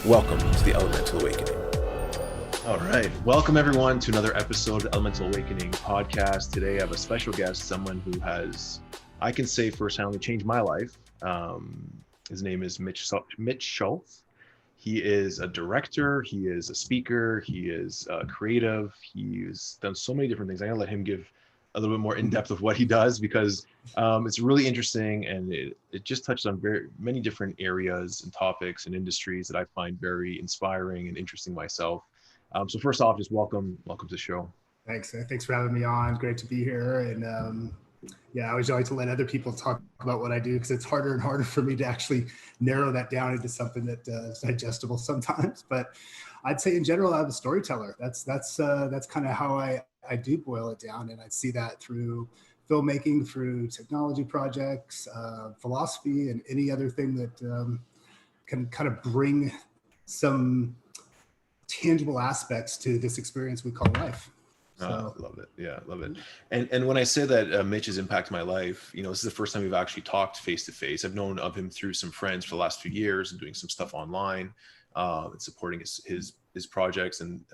Welcome to the Elemental Awakening. All right. Welcome, everyone, to another episode of the Elemental Awakening podcast. Today, I have a special guest, someone who has, I can say firsthand, changed my life. His name is Mitch Schultz. He is a director. He is a speaker. He is creative. He's done so many different things. I'm going to let him give a little bit more in depth of what he does because it's really interesting, and it just touches on very many different areas and topics and industries that I find very inspiring and interesting myself. So first off, just welcome to the show. Thanks for having me on. Great to be here. And I always like to let other people talk about what I do because it's harder and harder for me to actually narrow that down into something that is digestible sometimes. But I'd say in general, I'm a storyteller. That's kind of how I do boil it down. And I see that through filmmaking, through technology projects, philosophy, and any other thing that can kind of bring some tangible aspects to this experience we call life. So. Love it. Yeah, love it. And when I say that Mitch has impacted my life, this is the first time we've actually talked face to face. I've known of him through some friends for the last few years and doing some stuff online and supporting his projects and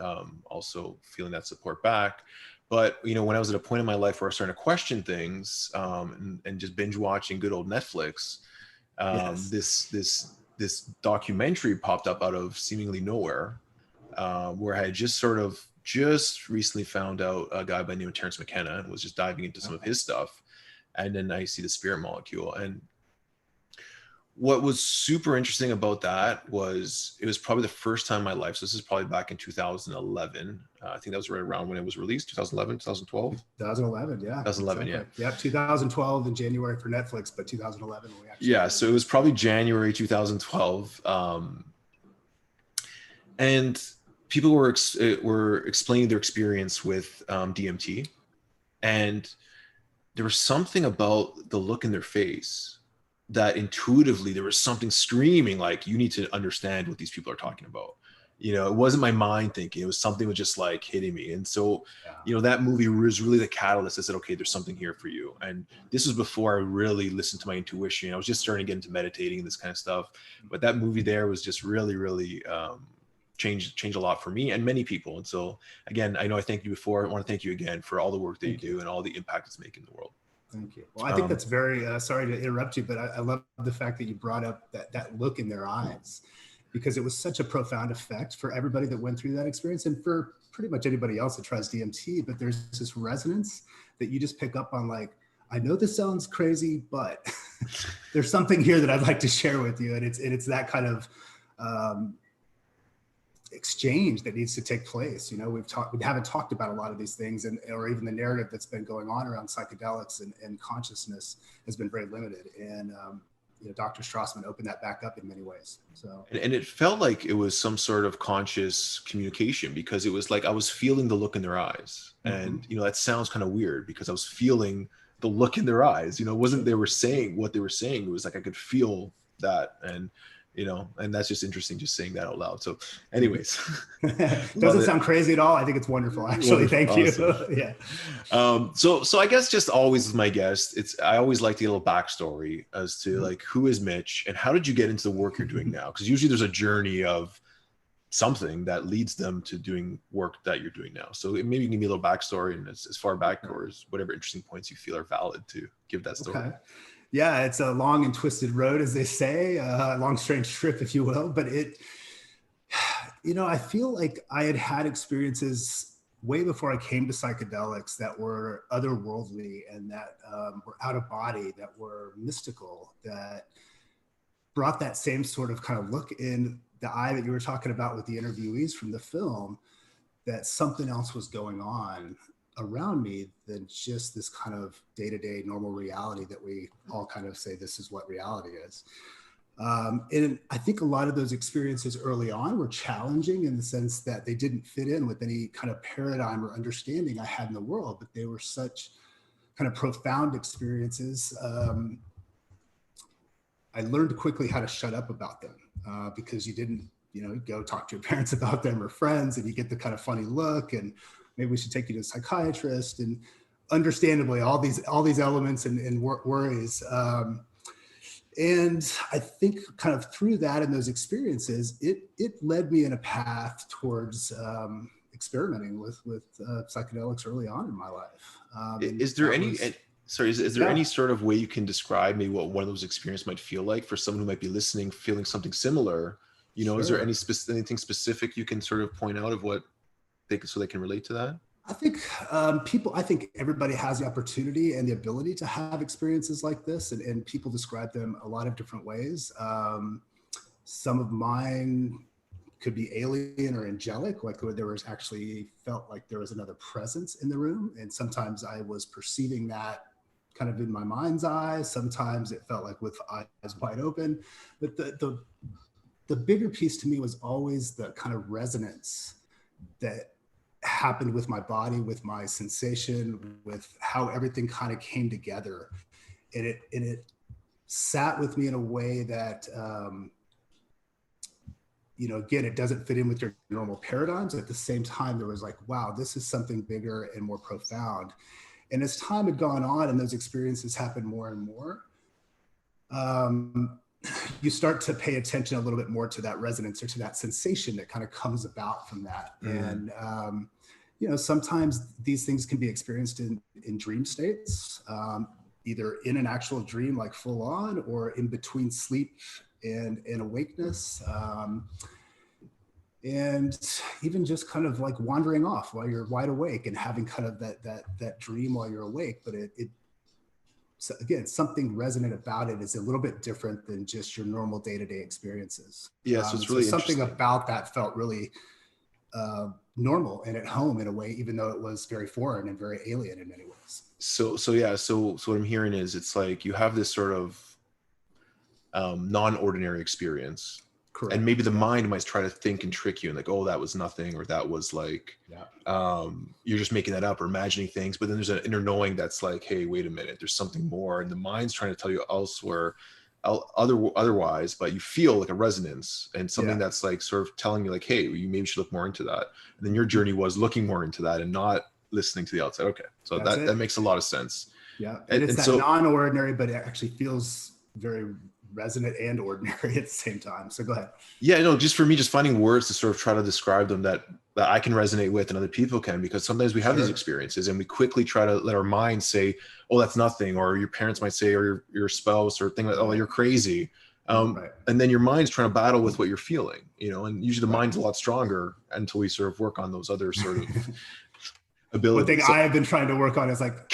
also feeling that support back. But, when I was at a point in my life where I was starting to question things and just binge watching good old Netflix, yes. This documentary popped up out of seemingly nowhere where I had just recently found out a guy by the name of Terrence McKenna and was just diving into some of his stuff. And then I see the spirit molecule. And what was super interesting about that was it was probably the first time in my life. So this is probably back in 2011. I think that was right around when it was released, 2011, 2012? 2011, yeah. 2011, exactly. Yeah, 2012 in January for Netflix, but 2011 when we actually... Yeah, so it was probably January 2012. And people were explaining their experience with DMT, and there was something about the look in their face that intuitively there was something screaming like, you need to understand what these people are talking about. It wasn't my mind thinking, it was something was just like hitting me. And so, that movie was really the catalyst that said, okay, there's something here for you. And this was before I really listened to my intuition. I was just starting to get into meditating and this kind of stuff. But that movie there was just really, really, changed a lot for me and many people. And so again, I know I thanked you before. I want to thank you again for all the work that you do and all the impact it's making in the world. Thank you. Well, I think that's very, sorry to interrupt you, but I love the fact that you brought up that look in their eyes, because it was such a profound effect for everybody that went through that experience and for pretty much anybody else that tries DMT. But there's this resonance that you just pick up on, like, I know this sounds crazy, but there's something here that I'd like to share with you. And it's that kind of, exchange that needs to take place. We haven't talked about a lot of these things, or even the narrative that's been going on around psychedelics and consciousness has been very limited. And Dr. Strassman opened that back up in many ways. So and it felt like it was some sort of conscious communication, because it was like I was feeling the look in their eyes, and that sounds kind of weird because I was feeling the look in their eyes. It wasn't they were saying what they were saying. It was like I could feel that, and that's just interesting, just saying that out loud. So anyways. Doesn't sound crazy at all. I think it's wonderful, actually. Wonderful. Thank you. Yeah. So I guess just always with my guests, I always like to get a little backstory as to like, who is Mitch and how did you get into the work you're doing now? Because usually there's a journey of something that leads them to doing work that you're doing now. So maybe you can give me a little backstory and as far back or as whatever interesting points you feel are valid to give that story. Okay. Yeah, it's a long and twisted road, as they say, a long, strange trip, if you will. But I feel like I had experiences way before I came to psychedelics that were otherworldly and that were out of body, that were mystical, that brought that same sort of kind of look in the eye that you were talking about with the interviewees from the film, that something else was going on around me than just this kind of day-to-day normal reality that we all kind of say this is what reality is. And I think a lot of those experiences early on were challenging in the sense that they didn't fit in with any kind of paradigm or understanding I had in the world, but they were such kind of profound experiences. I learned quickly how to shut up about them because you didn't, go talk to your parents about them or friends, and you get the kind of funny look and maybe we should take you to a psychiatrist, and understandably all these elements and worries. And I think kind of through that and those experiences, it led me in a path towards experimenting with psychedelics early on in my life. Is there any, sorry, is there Yeah. any sort of way you can describe maybe what one of those experiences might feel like for someone who might be listening, feeling something similar? You know, is there Sure. anything specific you can sort of point out of what so they can relate to that? I think I think everybody has the opportunity and the ability to have experiences like this, and people describe them a lot of different ways. Some of mine could be alien or angelic, like where there was actually felt like there was another presence in the room. And sometimes I was perceiving that kind of in my mind's eye. Sometimes it felt like with eyes wide open. But the bigger piece to me was always the kind of resonance that happened with my body, with my sensation, with how everything kind of came together. And it sat with me in a way that, you know, again, it doesn't fit in with your normal paradigms. At the same time, there was like, wow, this is something bigger and more profound. And as time had gone on and those experiences happened more and more, you start to pay attention a little bit more to that resonance or to that sensation that kind of comes about from that. And, you know, sometimes these things can be experienced in dream states, either in an actual dream, like full on, or in between sleep and awakeness. And even just kind of like wandering off while you're wide awake and having kind of that dream while you're awake. But so again, something resonant about it is a little bit different than just your normal day-to-day experiences. Yeah, so it's really something about that felt really normal and at home in a way, even though it was very foreign and very alien in many ways. So what I'm hearing is it's like you have this sort of non-ordinary experience. Correct. And maybe the mind might try to think and trick you and like, oh, that was nothing, or that was like, you're just making that up or imagining things. But then there's an inner knowing that's like, hey, wait a minute, there's something more. And the mind's trying to tell you elsewhere, otherwise, but you feel like a resonance and something that's like sort of telling you like, hey, you maybe should look more into that. And then your journey was looking more into that and not listening to the outside. Okay. So that makes a lot of sense. Yeah. And it's that non-ordinary, but it actually feels very resonant and ordinary at the same time. So go ahead. Yeah, no, just for me, just finding words to sort of try to describe them that I can resonate with and other people can, because sometimes we have these experiences and we quickly try to let our mind say, oh, that's nothing. Or your parents might say, or your spouse or thing like, oh, you're crazy. And then your mind's trying to battle with what you're feeling, you know, and usually the mind's a lot stronger until we sort of work on those other sort of abilities. One thing I have been trying to work on is like,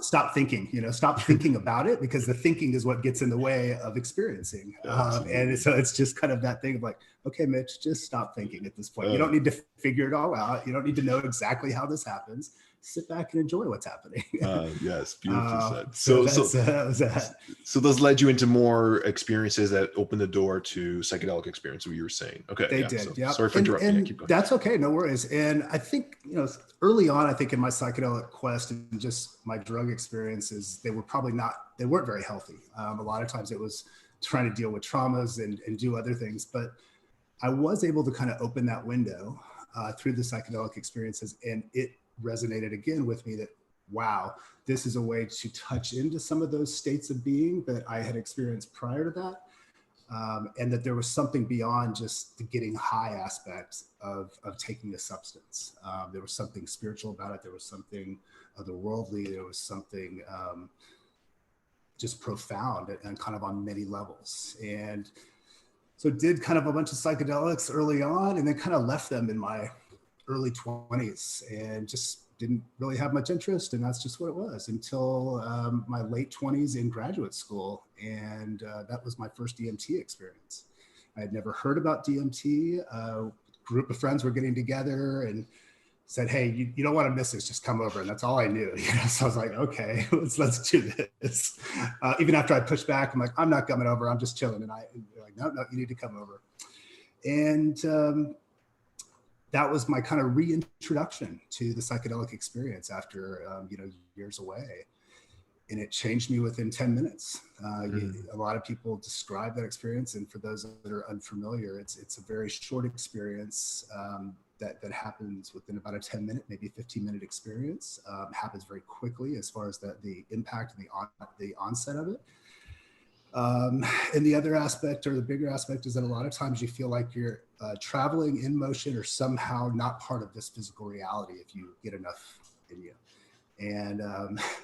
stop thinking, you know, stop thinking about it, because the thinking is what gets in the way of experiencing. And so it's just kind of that thing of like, okay, Mitch, just stop thinking at this point. You don't need to figure it all out. You don't need to know exactly how this happens. Sit back and enjoy what's happening. Yes, beautifully said. So those led you into more experiences that opened the door to psychedelic experience, what you were saying. Okay. They did. So, sorry for interrupting. And keep going. That's okay. No worries. And I think, you know, early on, I think in my psychedelic quest and just my drug experiences, they weren't very healthy. A lot of times it was trying to deal with traumas and do other things, but I was able to kind of open that window through the psychedelic experiences, and it resonated again with me that, wow, this is a way to touch into some of those states of being that I had experienced prior to that. And that there was something beyond just the getting high aspects of taking a substance. There was something spiritual about it. There was something otherworldly. There was something just profound and kind of on many levels. And so did kind of a bunch of psychedelics early on, and then kind of left them in my early 20s and just didn't really have much interest. And that's just what it was until my late 20s in graduate school. And that was my first DMT experience. I had never heard about DMT. A group of friends were getting together and said, hey, you don't want to miss this, just come over. And that's all I knew. You know? So I was like, okay, let's do this. Even after I pushed back, I'm like, I'm not coming over, I'm just chilling. And they're like, no, you need to come over. And that was my kind of reintroduction to the psychedelic experience after, years away. And it changed me within 10 minutes. A lot of people describe that experience. And for those that are unfamiliar, it's a very short experience that happens within about a 10-minute, maybe 15-minute experience. Happens very quickly as far as the impact and the onset of it. And the other aspect, or the bigger aspect, is that a lot of times you feel like you're traveling in motion or somehow not part of this physical reality if you get enough in you. And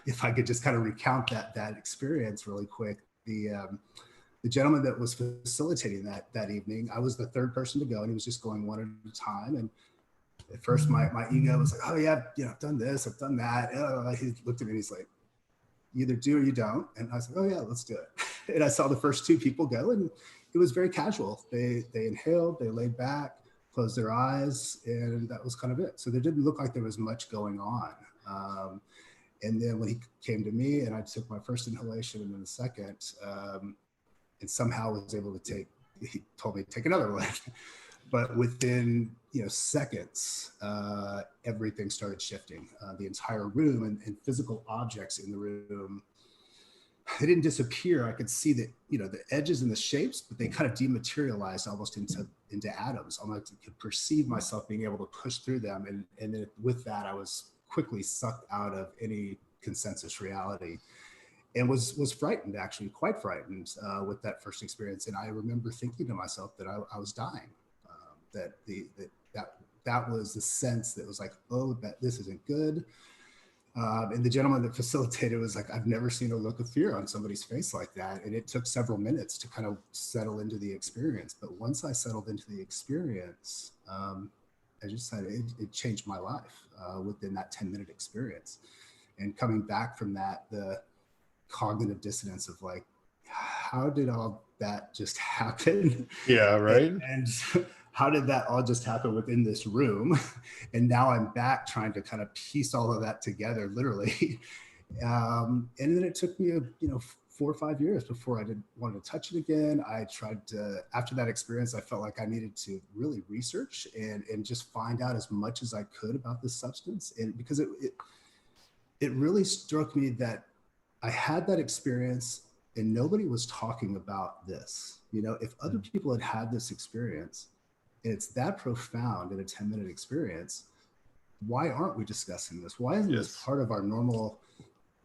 if I could just kind of recount that experience really quick, the gentleman that was facilitating that evening, I was the third person to go, and he was just going one at a time. And at first, my ego was like, "Oh yeah, I've done this, I've done that." He looked at me and he's like, "You either do or you don't." And I was like, "Oh yeah, let's do it." And I saw the first two people go, and it was very casual. They inhaled, they laid back, closed their eyes, and that was kind of it. So there didn't look like there was much going on. And then when he came to me, and I took my first inhalation and then the second, and somehow was able to he told me to take another one. But within seconds, everything started shifting. The entire room and physical objects in the room, they didn't disappear. I could see that the edges and the shapes, but they kind of dematerialized almost into atoms. Almost I could perceive myself being able to push through them, and then with that, I was quickly sucked out of any consensus reality, and was frightened, actually quite frightened with that first experience. And I remember thinking to myself that I was dying. That was the sense that was like, oh, that this isn't good. And the gentleman that facilitated was like, I've never seen a look of fear on somebody's face like that. And it took several minutes to kind of settle into the experience. But once I settled into the experience, I just said it changed my life within that 10-minute experience. And coming back from that, the cognitive dissonance of like, how did all that just happen? Yeah, right. And how did that all just happen within this room? And now I'm back trying to kind of piece all of that together, literally. And then it took me 4 or 5 years before I wanted to touch it again. I tried to, after that experience, I felt like I needed to really research and just find out as much as I could about this substance. And because it really struck me that I had that experience and nobody was talking about this. If other people had this experience, and it's that profound in a 10-minute experience, why aren't we discussing this? Why isn't this part of our normal,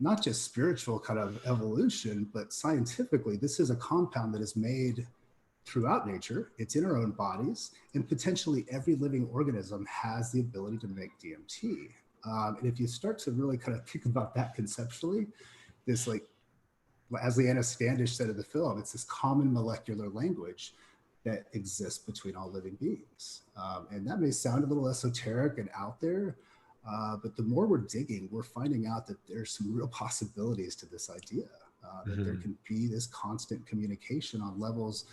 not just spiritual kind of evolution, but scientifically, this is a compound that is made throughout nature. It's in our own bodies, and potentially every living organism has the ability to make DMT. And if you start to really kind of think about that conceptually, this, like, as Leanna Standish said in the film, it's this common molecular language that exists between all living beings. And that may sound a little esoteric and out there, but the more we're digging, we're finding out that there's some real possibilities to this idea, that there can be this constant communication on levels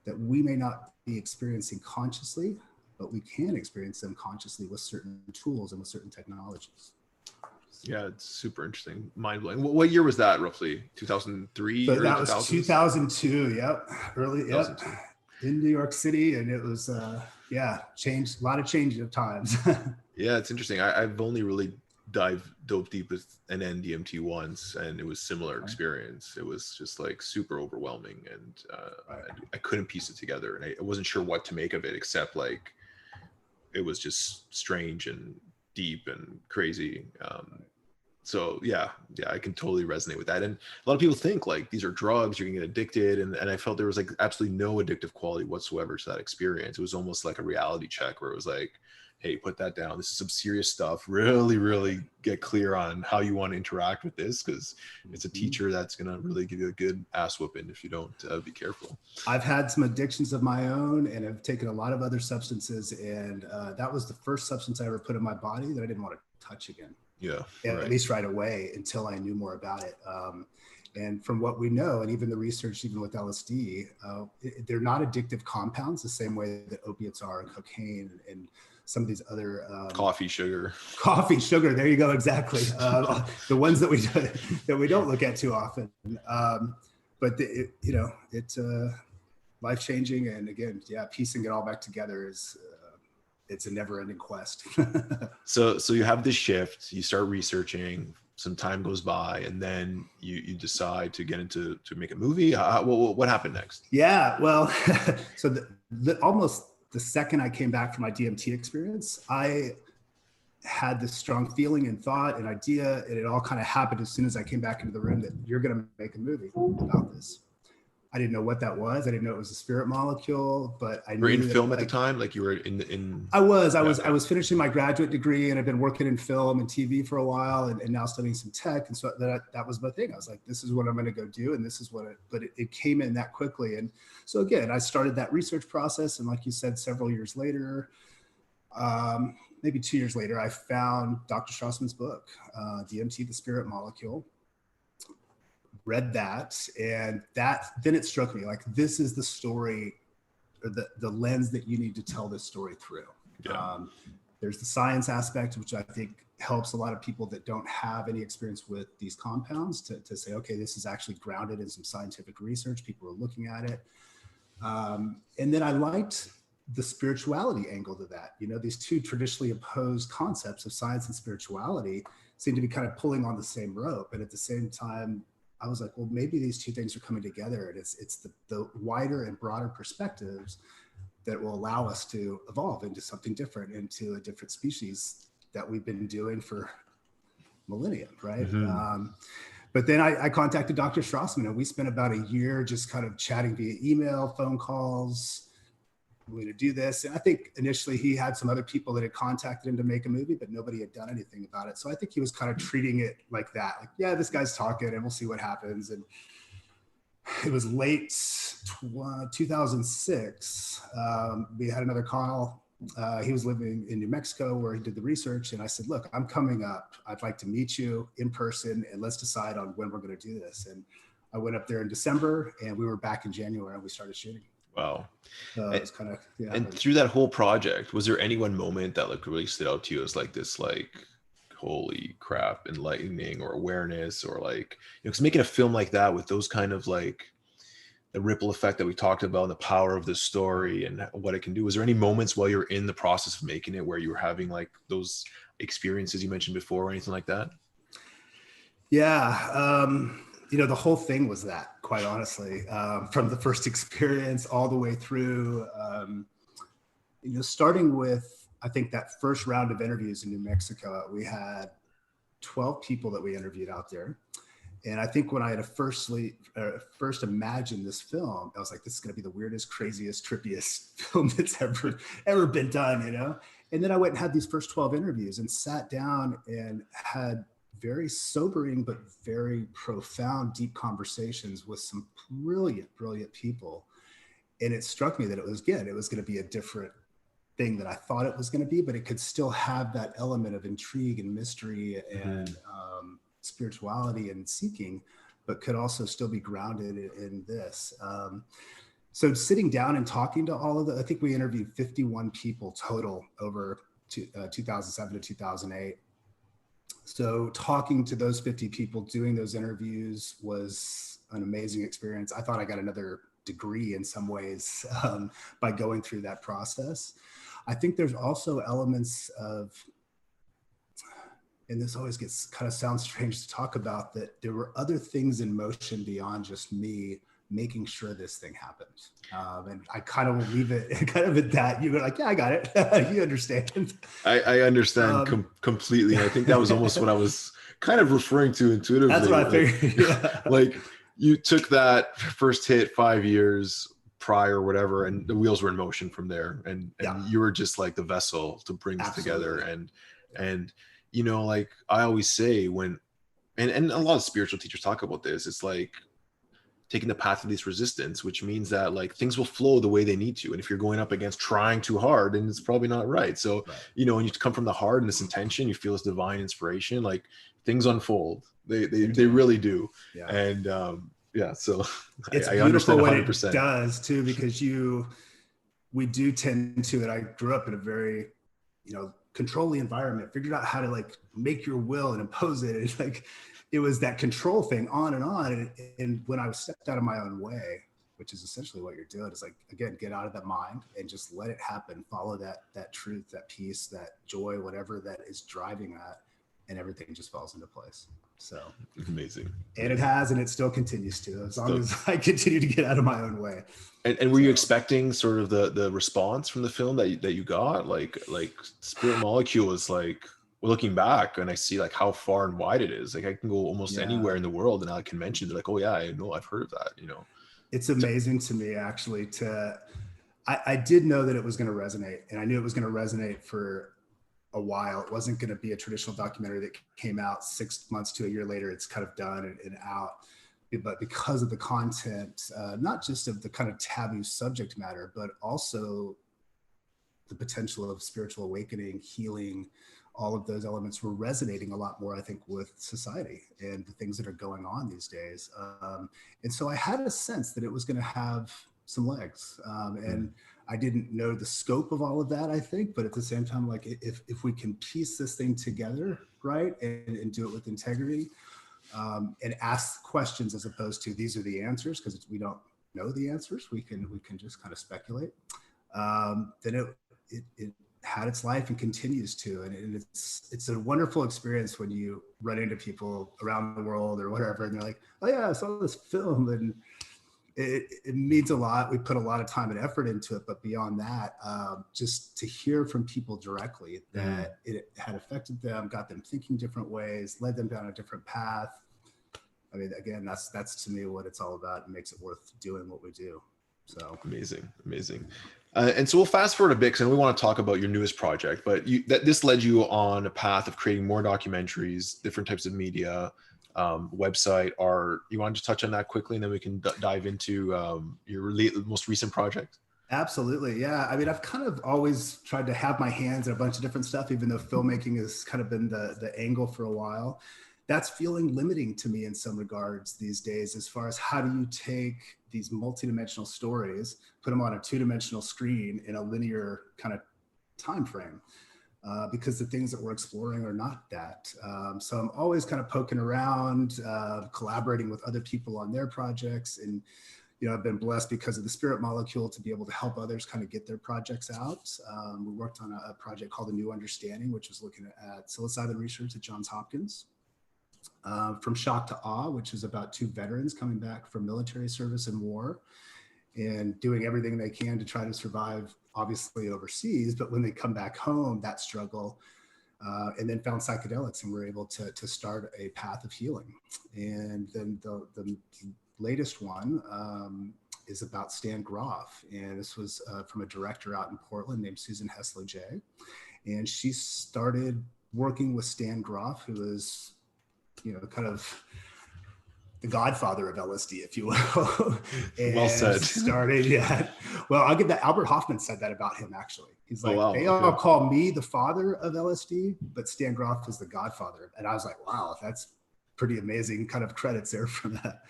that we may not be experiencing consciously, but we can experience them consciously with certain tools and with certain technologies. Yeah, it's super interesting, mind-blowing. What year was that, roughly? 2003? So that was 2002, yep. Early, yep. In New York City, and it was changed, a lot of change of times. Yeah, it's interesting. I've only really dove deep with an DMT once, and it was similar experience. It was just like super overwhelming, and I couldn't piece it together, and I wasn't sure what to make of it, except like it was just strange and deep and crazy. So yeah, I can totally resonate with that. And a lot of people think like these are drugs, you're gonna get addicted. And I felt there was like absolutely no addictive quality whatsoever to that experience. It was almost like a reality check where it was like, hey, put that down. This is some serious stuff. Really, really get clear on how you want to interact with this, because it's a teacher that's gonna really give you a good ass whooping if you don't be careful. I've had some addictions of my own, and I've taken a lot of other substances, and that was the first substance I ever put in my body that I didn't want to touch again. Yeah, at least right away, until I knew more about it. And from what we know, and even the research, even with LSD, they're not addictive compounds the same way that opiates are, and cocaine, and some of these other coffee sugar. There you go, exactly. The ones that we don't look at too often. But it's life changing, and again, piecing it all back together is. It's a never-ending quest. So you have this shift, you start researching, some time goes by, and then you decide to get into to make a movie. What happened next? Yeah, well, so almost the second I came back from my DMT experience, I had this strong feeling and thought and idea, and it all kind of happened as soon as I came back into the room that you're going to make a movie about this. I didn't know what that was. I didn't know it was a spirit molecule, but I knew in that, film like, at the time, like you were in. I was finishing my graduate degree, and I've been working in film and TV for a while, and now studying some tech. And so that was my thing. I was like, this is what I'm going to go do. And this is what it came in that quickly. And so again, I started that research process. And like you said, several years later, maybe 2 years later, I found Dr. Strassman's book, DMT, the Spirit Molecule. Read that, and then it struck me like, this is the story, or the lens that you need to tell this story through. Yeah. There's the science aspect, which I think helps a lot of people that don't have any experience with these compounds to say, okay, this is actually grounded in some scientific research. People are looking at it. And then I liked the spirituality angle to that. You know, these two traditionally opposed concepts of science and spirituality seem to be kind of pulling on the same rope. And at the same time, I was like, well, maybe these two things are coming together, and it's the wider and broader perspectives that will allow us to evolve into something different, into a different species that we've been doing for millennia, right? Mm-hmm. But then I contacted Dr. Strassman, and we spent about a year just kind of chatting via email, phone calls. We're going to do this. And I think initially he had some other people that had contacted him to make a movie, but nobody had done anything about it. So I think he was kind of treating it like that. Like, yeah, this guy's talking and we'll see what happens. And it was late 2006. We had another call. He was living in New Mexico where he did the research. And I said, look, I'm coming up. I'd like to meet you in person, and let's decide on when we're going to do this. And I went up there in December, and we were back in January, and we started shooting. Wow. It's kind of, yeah. And through that whole project, was there any one moment that like really stood out to you as like this, like, holy crap, enlightening or awareness, or like, you know, because making a film like that with those kind of like the ripple effect that we talked about and the power of the story and what it can do, was there any moments while you're in the process of making it where you were having like those experiences you mentioned before or anything like that? Yeah. You know, the whole thing was that, quite honestly, from the first experience all the way through, you know, starting with, I think that first round of interviews in New Mexico, we had 12 people that we interviewed out there. And I think when I had first imagined this film, I was like, this is going to be the weirdest, craziest, trippiest film that's ever been done, you know? And then I went and had these first 12 interviews and sat down and had very sobering, but very profound, deep conversations with some brilliant, brilliant people. And it struck me that it was going to be a different thing than I thought it was going to be, but it could still have that element of intrigue and mystery and spirituality and seeking, but could also still be grounded in this. So sitting down and talking to all of I think we interviewed 51 people total over 2007 to 2008. So talking to those 50 people, doing those interviews was an amazing experience. I thought I got another degree in some ways by going through that process. I think there's also elements of, and this always sounds strange to talk about, that there were other things in motion beyond just me making sure this thing happened. And I kind of will leave it kind of at that. You were like, yeah, I got it. You understand. I understand completely. I think that was almost what I was kind of referring to intuitively. That's what I figured. Yeah. Like you took that first hit 5 years prior, whatever, and the wheels were in motion from there. And you were just like the vessel to bring this together. And, you know, like I always say and a lot of spiritual teachers talk about this, it's like taking the path of least resistance, which means that like things will flow the way they need to. And if you're going up against trying too hard, then it's probably not right. So, you know, when you come from the heart and this intention, you feel this divine inspiration, like things unfold. They really do. Yeah. And so it's I understand 100%. What it does too, because we do tend to, and I grew up in a very, you know, controlling environment, figured out how to like make your will and impose it. It's like, it was that control thing on and on. And when I stepped out of my own way, which is essentially what you're doing, is like, again, get out of that mind and just let it happen. Follow that truth, that peace, that joy, whatever that is driving that, and everything just falls into place. So amazing. And it has, and it still continues to, as long as I continue to get out of my own way. And were you expecting sort of the response from the film that you got? Like Spirit Molecule is like, looking back and I see like how far and wide it is. Like I can go almost anywhere in the world and I can mention, they're like, oh yeah, I know, I've heard of that, you know? It's amazing to me, actually, I did know that it was going to resonate, and I knew it was going to resonate for a while. It wasn't going to be a traditional documentary that came out 6 months to a year later. It's kind of done and out. But because of the content, not just of the kind of taboo subject matter, but also the potential of spiritual awakening, healing, all of those elements were resonating a lot more, I think, with society and the things that are going on these days. And so I had a sense that it was going to have some legs. And I didn't know the scope of all of that, I think, but at the same time, like if we can piece this thing together, right, and do it with integrity, and ask questions as opposed to these are the answers, because we don't know the answers. We can just kind of speculate. Then it had its life and continues to, and it's a wonderful experience when you run into people around the world or whatever, and they're like, oh yeah, I saw this film, and it means a lot. We put a lot of time and effort into it, but beyond that, just to hear from people directly that it had affected them, got them thinking different ways, led them down a different path. I mean, again, that's to me what it's all about, and makes it worth doing what we do. So amazing. And so we'll fast forward a bit, because we want to talk about your newest project, but this led you on a path of creating more documentaries, different types of media, website. You want to just touch on that quickly, and then we can dive into your most recent project? Absolutely. Yeah. I mean, I've kind of always tried to have my hands in a bunch of different stuff, even though filmmaking has kind of been the angle for a while. That's feeling limiting to me in some regards these days, as far as how do you take these multidimensional stories, put them on a two-dimensional screen in a linear kind of time frame, because the things that we're exploring are not that. So I'm always kind of poking around, collaborating with other people on their projects. And, you know, I've been blessed because of the Spirit Molecule to be able to help others kind of get their projects out. We worked on a project called The New Understanding, which was looking at psilocybin research at Johns Hopkins. From Shock to Awe, which is about two veterans coming back from military service and war and doing everything they can to try to survive, obviously overseas, but when they come back home, that struggle, and then found psychedelics and were able to start a path of healing. And then the latest one is about Stan Grof, and this was from a director out in Portland named Susan Hessler J. And she started working with Stan Grof, who is, you know, kind of the godfather of LSD, if you will. And well said. Well, I'll give that. Albert Hoffman said that about him, actually. He's like, they all call me the father of LSD, but Stan Grof is the godfather. And I was like, wow, that's pretty amazing kind of credits there for that.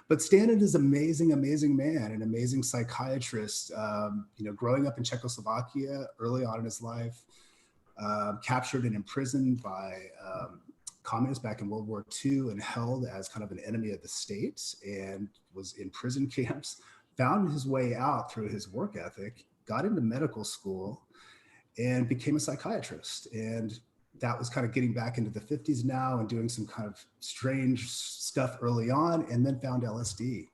But Stan is an amazing, amazing man, an amazing psychiatrist, you know, growing up in Czechoslovakia early on in his life, captured and imprisoned by communists back in World War II and held as kind of an enemy of the state, and was in prison camps, found his way out through his work ethic, got into medical school, and became a psychiatrist. And that was kind of getting back into the 50s now and doing some kind of strange stuff early on, and then found LSD.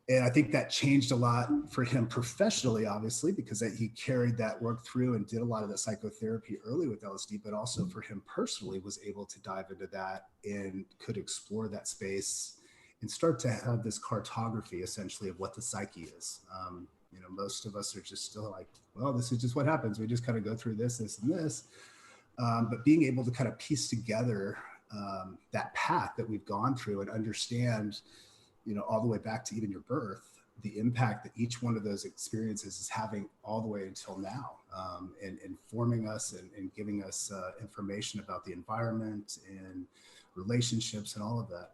And I think that changed a lot for him professionally, obviously, because he carried that work through and did a lot of that psychotherapy early with LSD, but also for him personally was able to dive into that and could explore that space and start to have this cartography essentially of what the psyche is. You know, most of us are just still like, well, this is just what happens. We just kind of go through this, and this. But being able to kind of piece together that path that we've gone through and understand, you know, all the way back to even your birth, the impact that each one of those experiences is having all the way until now, and informing us and giving us information about the environment and relationships and all of that.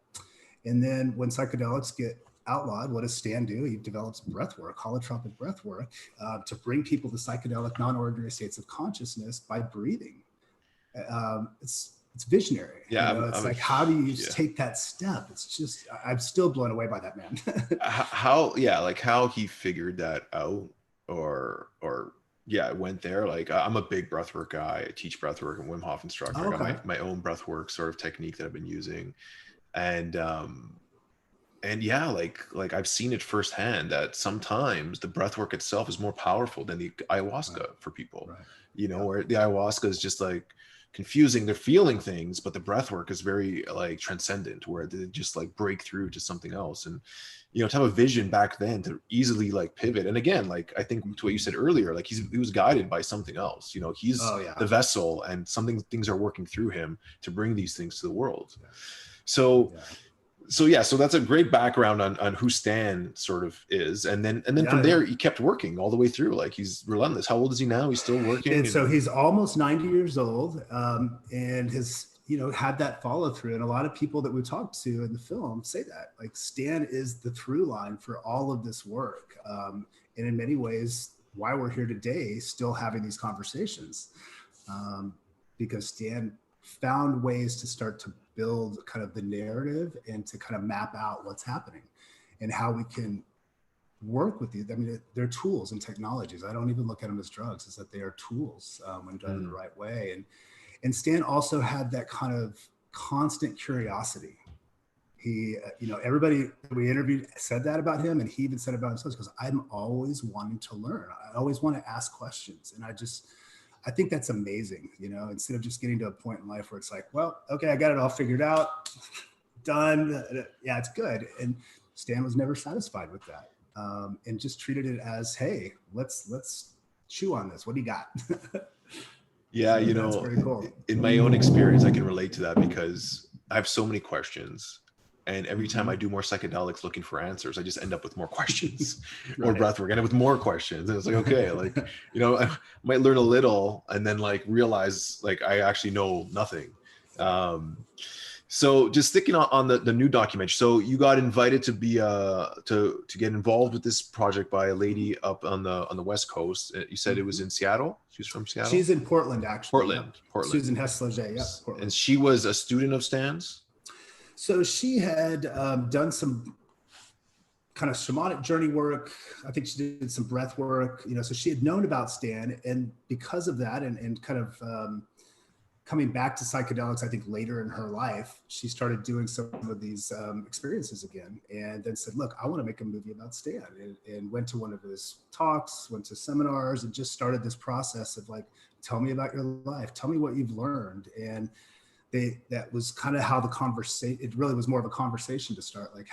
And then when psychedelics get outlawed, what does Stan do? He develops breath work, holotropic breath work, to bring people to psychedelic non-ordinary states of consciousness by breathing. It's visionary. Yeah. You know, it's like, how do you take that step? It's just, I'm still blown away by that man. how he figured that out, or went there. Like, I'm a big breathwork guy. I teach breathwork and Wim Hof instructor. Okay. I got my own breathwork sort of technique that I've been using. And and yeah, like I've seen it firsthand that sometimes the breath work itself is more powerful than the ayahuasca Right. for people. Right. You know, Yeah. where the ayahuasca is just like confusing. They're feeling things, but the breath work is very like transcendent, where they just like break through to something else. And to have a vision back then to easily like pivot. And again, like I think to what you said earlier, like he was guided by something else. He's Oh yeah. the vessel, and things are working through him to bring these things to the world. So Yeah. so that's a great background on who Stan sort of is, and then from there he kept working all the way through. Like he's relentless. How old is he now? He's still working. And so he's almost 90 years old, and has had that follow through. And a lot of people that we talked to in the film say that, like, Stan is the through line for all of this work, and in many ways why we're here today still having these conversations, because Stan found ways to start to build kind of the narrative and to kind of map out what's happening and how we can work with these. I mean, they're tools and technologies. I don't even look at them as drugs. It's that they are tools when done in the right way. And Stan also had that kind of constant curiosity. He, everybody that we interviewed said that about him, and he even said about himself, because I'm always wanting to learn. I always want to ask questions, and I think that's amazing, instead of just getting to a point in life where it's like, well, okay, I got it all figured out, done. Yeah, it's good. And Stan was never satisfied with that, and just treated it as, hey, let's chew on this. What do you got? Yeah, that's pretty cool. In my own experience, I can relate to that because I have so many questions. And every time I do more psychedelics looking for answers, I just end up with more questions. Or breathwork, end up with more questions. And it's like, okay, like, I might learn a little and then like realize like I actually know nothing. So just sticking on the new documentary. So you got invited to be to get involved with this project by a lady up on the West Coast. You said it was in Seattle. She's from Seattle. She's in Portland, actually. Portland. Susan Hessler. Yeah, Portland. And she was a student of Stan's. So she had done some kind of shamanic journey work. I think she did some breath work, so she had known about Stan. And because of that, and kind of coming back to psychedelics, I think later in her life, she started doing some of these experiences again, and then said, look, I want to make a movie about Stan, and went to one of his talks, went to seminars, and just started this process of like, tell me about your life, tell me what you've learned. And that was kind of how the conversation, it really was more of a conversation to start, like,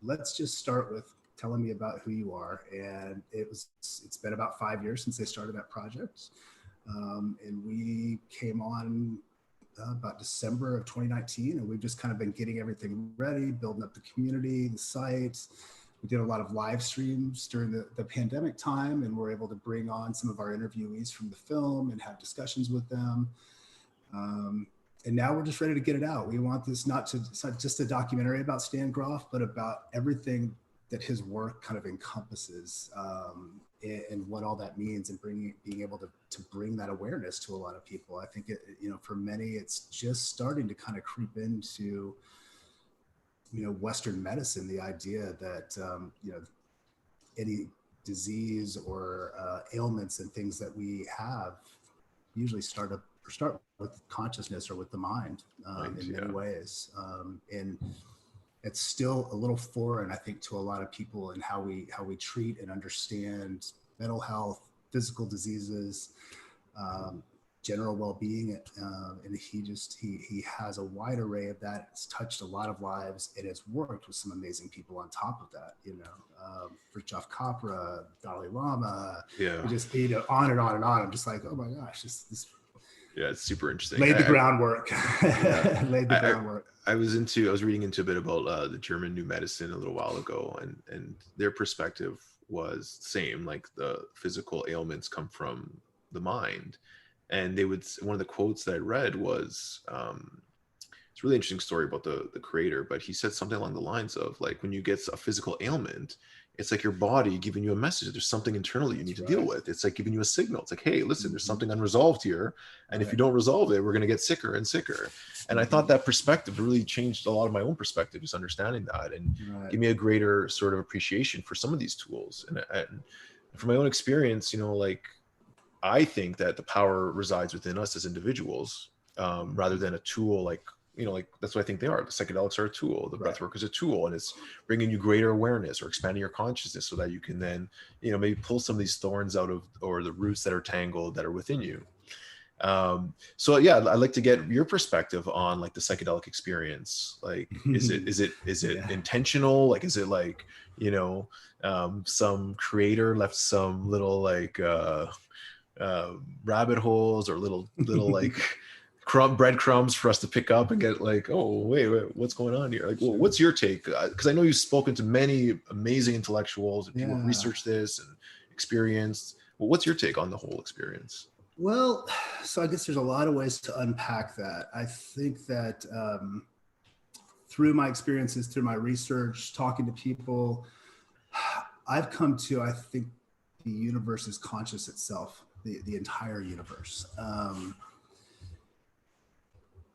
let's just start with telling me about who you are. And it's been about 5 years since they started that project. And we came on about December of 2019, and we've just kind of been getting everything ready, building up the community, the site. We did a lot of live streams during the pandemic time, and we're able to bring on some of our interviewees from the film and have discussions with them. And now we're just ready to get it out. We want this it's not just a documentary about Stan Grof, but about everything that his work kind of encompasses, and what all that means, and being able to bring that awareness to a lot of people. I think for many, it's just starting to kind of creep into, Western medicine, the idea that, any disease or ailments and things that we have usually start with consciousness or with the mind, in many ways. And it's still a little foreign, I think, to a lot of people, in how we treat and understand mental health, physical diseases, general well-being. And he has a wide array of that. It's touched a lot of lives, and it's worked with some amazing people on top of that, for Jeff Capra, Dalai Lama, just on and on and on. I'm just like, oh my gosh, this yeah, it's super interesting. Laid the groundwork. I was reading into a bit about the German New Medicine a little while ago, and their perspective was the same. Like, the physical ailments come from the mind, and one of the quotes that I read was, it's a really interesting story about the creator, but he said something along the lines of, like, when you get a physical ailment, it's like your body giving you a message. There's something internally you need to deal with. It's like giving you a signal. It's like, hey, listen, there's something unresolved here. And if you don't resolve it, we're going to get sicker and sicker. And I thought that perspective really changed a lot of my own perspective, just understanding that, and give me a greater sort of appreciation for some of these tools. And from my own experience, like, I think that the power resides within us as individuals, rather than a tool like like that's what I think they are. The psychedelics are a tool. The breath work is a tool, and it's bringing you greater awareness or expanding your consciousness so that you can then, maybe pull some of these thorns out of, or the roots that are tangled that are within you. So yeah, I'd like to get your perspective on like the psychedelic experience. Like, is it Yeah. intentional? Like, is it like, some creator left some little like, rabbit holes or little like breadcrumbs for us to pick up and get like, oh wait, what's going on here? Like, well, what's your take? Because I know you've spoken to many amazing intellectuals and people who research this and experienced. Well, what's your take on the whole experience? Well, so I guess there's a lot of ways to unpack that. I think that through my experiences, through my research, talking to people, I've come to, I think the universe is conscious itself, the entire universe.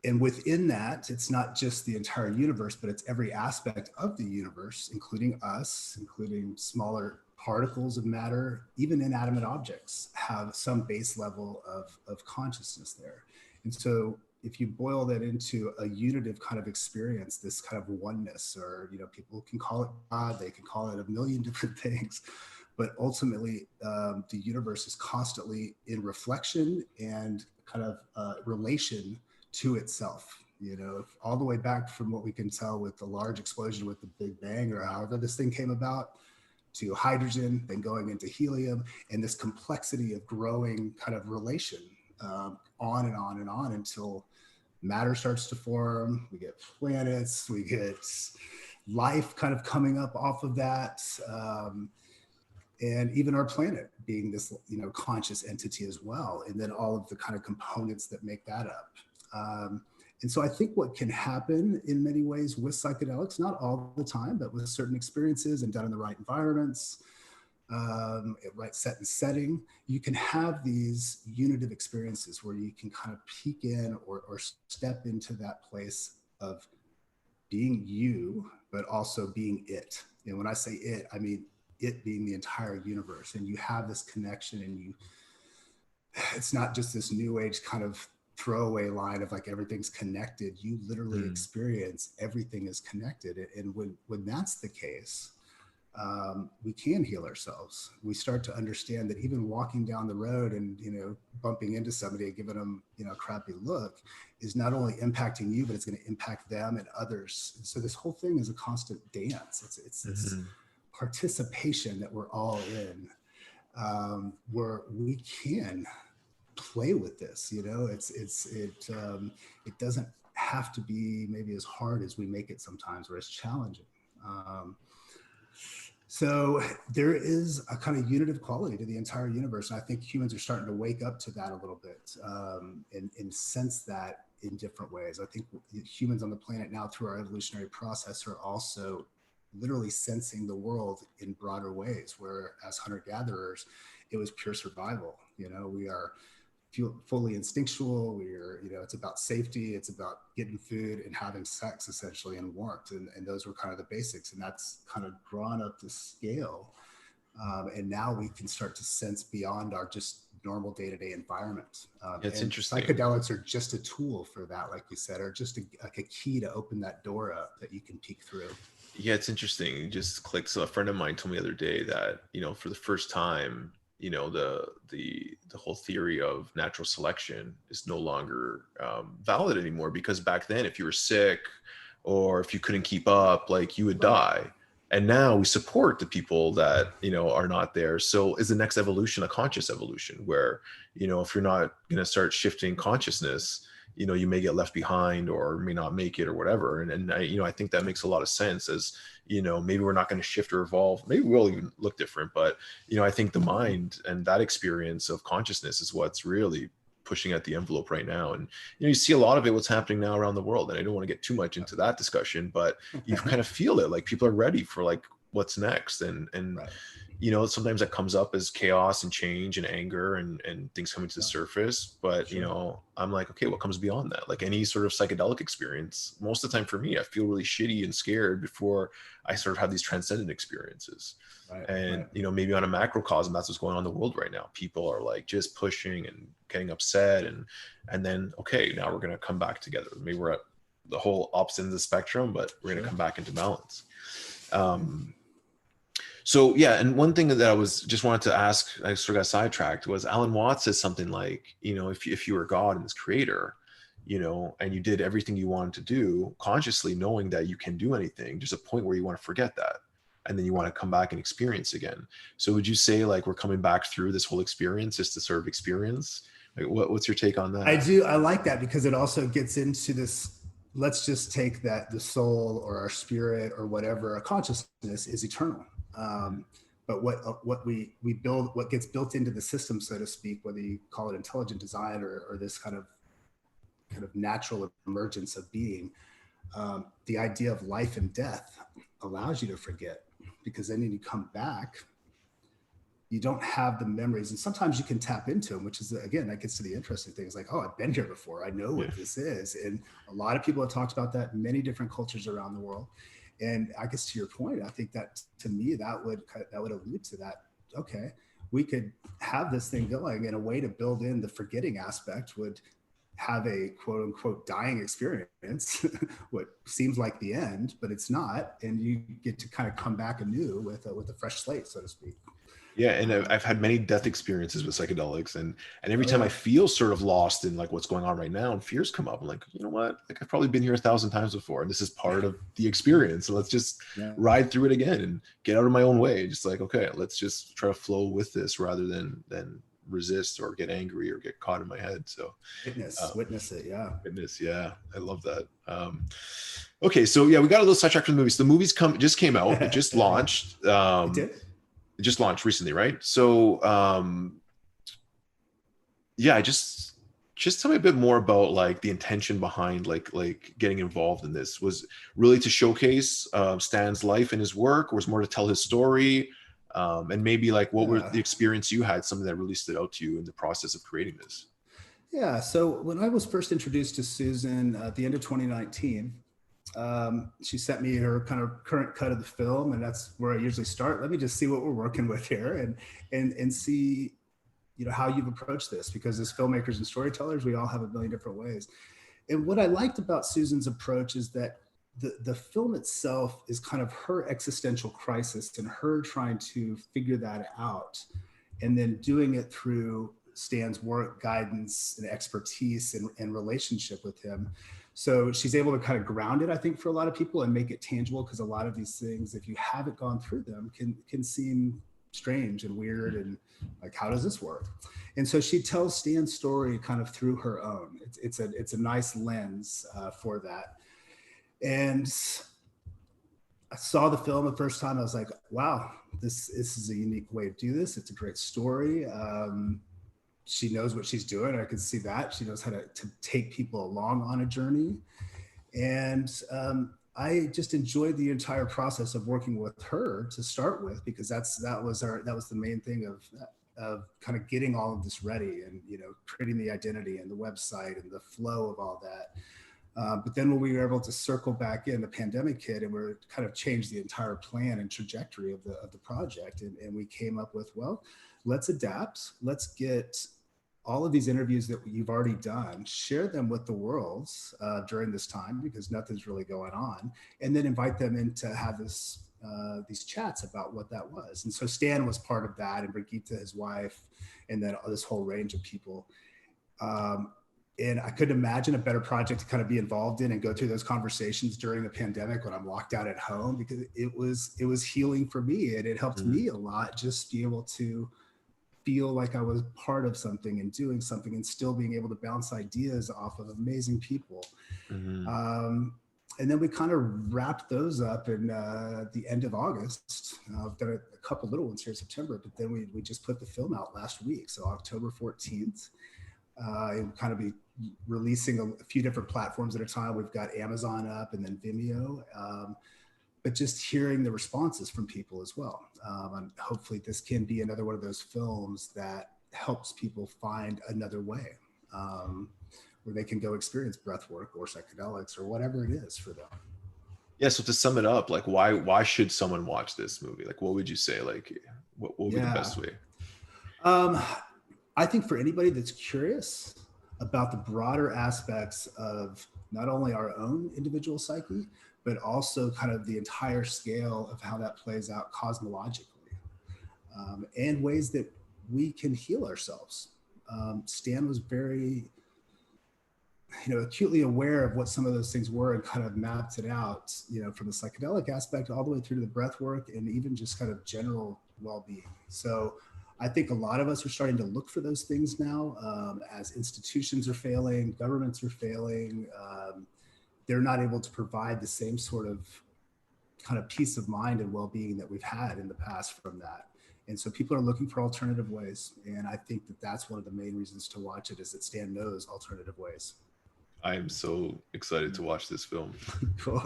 And within that, it's not just the entire universe, but it's every aspect of the universe, including us, including smaller particles of matter, even inanimate objects have some base level of consciousness there. And so if you boil that into a unitive kind of experience, this kind of oneness, or, people can call it God, they can call it a million different things, but ultimately the universe is constantly in reflection and kind of relation to itself, all the way back from what we can tell with the large explosion with the Big Bang, or however this thing came about, to hydrogen, then going into helium, and this complexity of growing kind of relation on and on and on until matter starts to form. We get planets, we get life kind of coming up off of that. And even our planet being this, conscious entity as well. And then all of the kind of components that make that up. And so I think what can happen in many ways with psychedelics, not all the time, but with certain experiences and done in the right environments, right set and setting, you can have these unitive experiences where you can kind of peek in or step into that place of being you, but also being it. And when I say it, I mean it being the entire universe. And you have this connection, and it's not just this new age kind of throwaway line of like everything's connected. You literally experience everything is connected. And when that's the case, we can heal ourselves. We start to understand that even walking down the road and, bumping into somebody and giving them, a crappy look is not only impacting you, but it's going to impact them and others. And so this whole thing is a constant dance. It's participation that we're all in, where we can play with this. It doesn't have to be maybe as hard as we make it sometimes, or as challenging. So there is a kind of unitive quality to the entire universe. And I think humans are starting to wake up to that a little bit, and sense that in different ways. I think humans on the planet now, through our evolutionary process, are also literally sensing the world in broader ways, where as hunter-gatherers, it was pure survival. We are fully instinctual. It's about safety. It's about getting food and having sex, essentially, and warmth. And those were kind of the basics. And that's kind of drawn up the scale. And now we can start to sense beyond our just normal day-to-day environment. It's interesting. Psychedelics are just a tool for that, like you said, or just a key to open that door up that you can peek through. Yeah, it's interesting. It just clicks. So a friend of mine told me the other day that, for the first time, the whole theory of natural selection is no longer valid anymore, because back then, if you were sick or if you couldn't keep up, like, you would die. And now we support the people that, are not there. So is the next evolution a conscious evolution where, if you're not going to start shifting consciousness, you may get left behind or may not make it or whatever. And I think that makes a lot of sense, as, maybe we're not going to shift or evolve. Maybe we'll even look different, but, I think the mind and that experience of consciousness is what's really pushing at the envelope right now. And, you see a lot of it, what's happening now around the world. And I don't want to get too much into that discussion, but you kind of feel it, like people are ready for like what's next. And, right. Sometimes that comes up as chaos and change and anger and things coming to the surface. But, I'm like, okay, what comes beyond that? Like any sort of psychedelic experience, most of the time for me, I feel really shitty and scared before I sort of have these transcendent experiences. Right, and, maybe on a macrocosm, that's what's going on in the world right now. People are like just pushing and getting upset. And then, okay, now we're going to come back together. Maybe we're at the whole ups ends of the spectrum, but we're going to come back into balance. So yeah, and one thing that I was just wanted to ask, I sort of got sidetracked, was Alan Watts says something like, you know, if you were God and this creator, you know, and you did everything you wanted to do consciously, knowing that you can do anything, there's a point where you want to forget that, and then you want to come back and experience again. So would you say like we're coming back through this whole experience just to sort of experience? Like, what's your take on that? I do. I like that, because it also gets into this, let's just take that the soul or our spirit or whatever, our consciousness is eternal. But what we build, what gets built into the system, so to speak, whether you call it intelligent design or this kind of natural emergence of being, the idea of life and death allows you to forget, because then when you come back, you don't have the memories, and sometimes you can tap into them, which is, again, that gets to the interesting things like, oh, I've been here before, I know what this is. And a lot of people have talked about that in many different cultures around the world. And I guess to your point, I think that, to me, that would allude to that. Okay, we could have this thing going, and a way to build in the forgetting aspect would have a quote unquote dying experience, what seems like the end, but it's not. And you get to kind of come back anew with a fresh slate, so to speak. Yeah, and I've had many death experiences with psychedelics, and every time I feel sort of lost in like what's going on right now, and fears come up, I'm like, you know what? Like, I've probably been here 1,000 times before, and this is part of the experience. So let's just ride through it again and get out of my own way. Just like, okay, let's just try to flow with this rather than resist or get angry or get caught in my head. So witness it. Yeah, I love that. Okay, so yeah, we got a little sidetracked from the movies. The movies just came out. It just launched. It did. It just launched recently, right? So yeah, just tell me a bit more about like the intention behind like getting involved in this. Was really to showcase Stan's life and his work, or was more to tell his story? And maybe like what were the experience you had, something that really stood out to you in the process of creating this? Yeah, so when I was first introduced to Susan at the end of 2019, she sent me her kind of current cut of the film, and that's where I usually start. Let me just see what we're working with here, and see, you know, how you've approached this, because as filmmakers and storytellers, we all have a million different ways. And what I liked about Susan's approach is that the film itself is kind of her existential crisis and her trying to figure that out, and then doing it through Stan's work, guidance, and expertise and relationship with him. So she's able to kind of ground it, I think, for a lot of people and make it tangible, because a lot of these things, if you haven't gone through them, can seem strange and weird, and like, how does this work? And so she tells Stan's story kind of through her own. It's a nice lens for that. And I saw the film the first time. I was like, wow, this is a unique way to do this. It's a great story. She knows what she's doing. I can see that. She knows how to take people along on a journey. And I just enjoyed the entire process of working with her to start with, because that was the main thing of kind of getting all of this ready, and, you know, creating the identity and the website and the flow of all that. But then when we were able to circle back in, the pandemic hit, and we're kind of changed the entire plan and trajectory of the project. And we came up with, well, let's adapt. Let's get all of these interviews that you've already done, share them with the world during this time, because nothing's really going on, and then invite them in to have these chats about what that was. And so Stan was part of that, and Brigitte, his wife, and then this whole range of people. And I couldn't imagine a better project to kind of be involved in and go through those conversations during the pandemic when I'm locked out at home, because it was healing for me, and it helped me a lot, just be able to feel like I was part of something and doing something, and still being able to bounce ideas off of amazing people. And then we kind of wrapped those up in the end of August. I've done a couple little ones here in September, but then we just put the film out last week. So October 14th, it will kind of be releasing a few different platforms at a time. We've got Amazon up, and then Vimeo. But just hearing the responses from people as well. And hopefully this can be another one of those films that helps people find another way, where they can go experience breath work or psychedelics or whatever it is for them. Yeah. So to sum it up, like why should someone watch this movie? Like, what would you say? Like, what would be the best way? I think for anybody that's curious about the broader aspects of not only our own individual psyche, but also kind of the entire scale of how that plays out cosmologically, and ways that we can heal ourselves. Stan was very, acutely aware of what some of those things were and kind of mapped it out, from the psychedelic aspect all the way through to the breath work and even just kind of general well-being. So I think a lot of us are starting to look for those things now, as institutions are failing, governments are failing. They're not able to provide the same sort of kind of peace of mind and well-being that we've had in the past from that. And so people are looking for alternative ways. And I think that that's one of the main reasons to watch it, is that Stan knows alternative ways. I am so excited to watch this film. Cool.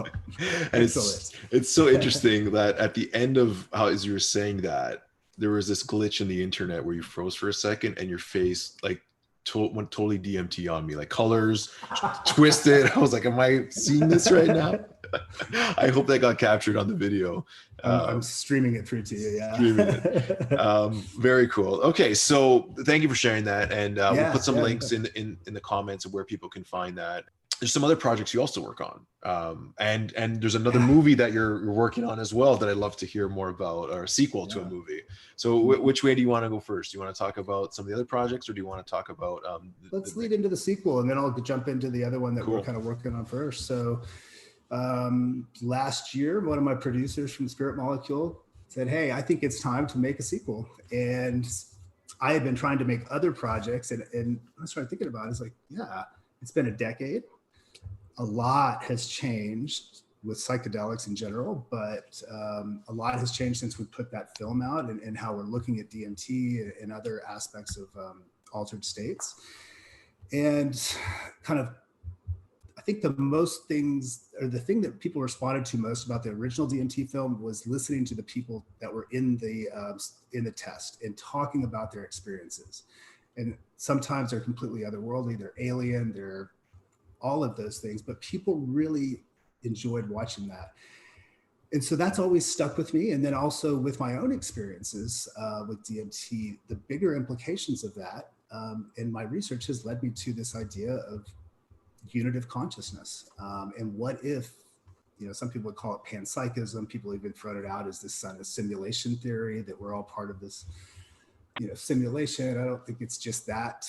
And it's so interesting that at the end of how, as you were saying that, there was this glitch in the internet where you froze for a second and your face like went totally DMT on me, like colors twisted. I was like, am I seeing this right now? I hope that got captured on the video. I'm streaming it through to you. Yeah. Streaming it. Very cool. Okay. So thank you for sharing that. And we'll put some links in the comments of where people can find that. There's some other projects you also work on. And there's another movie that you're working on as well that I'd love to hear more about, or a sequel to a movie. So which way do you want to go first? Do you want to talk about some of the other projects, or do you want to talk about let's lead into the sequel, and then I'll jump into the other one that we're kind of working on first. So last year, one of my producers from Spirit Molecule said, hey, I think it's time to make a sequel. And I had been trying to make other projects, and I started thinking about it. It's like, yeah, it's been a decade. A lot has changed with psychedelics in general, but a lot has changed since we put that film out, and how we're looking at DMT and other aspects of altered states. And kind of, I think the thing that people responded to most about the original DMT film was listening to the people that were in the test and talking about their experiences. And sometimes they're completely otherworldly, they're alien, they're all of those things, but people really enjoyed watching that. And so that's always stuck with me. And then also with my own experiences with DMT, the bigger implications of that, and my research has led me to this idea of unitive consciousness. And what if, some people would call it panpsychism. People even thrown it out as this kind of simulation theory, that we're all part of this, simulation. I don't think it's just that.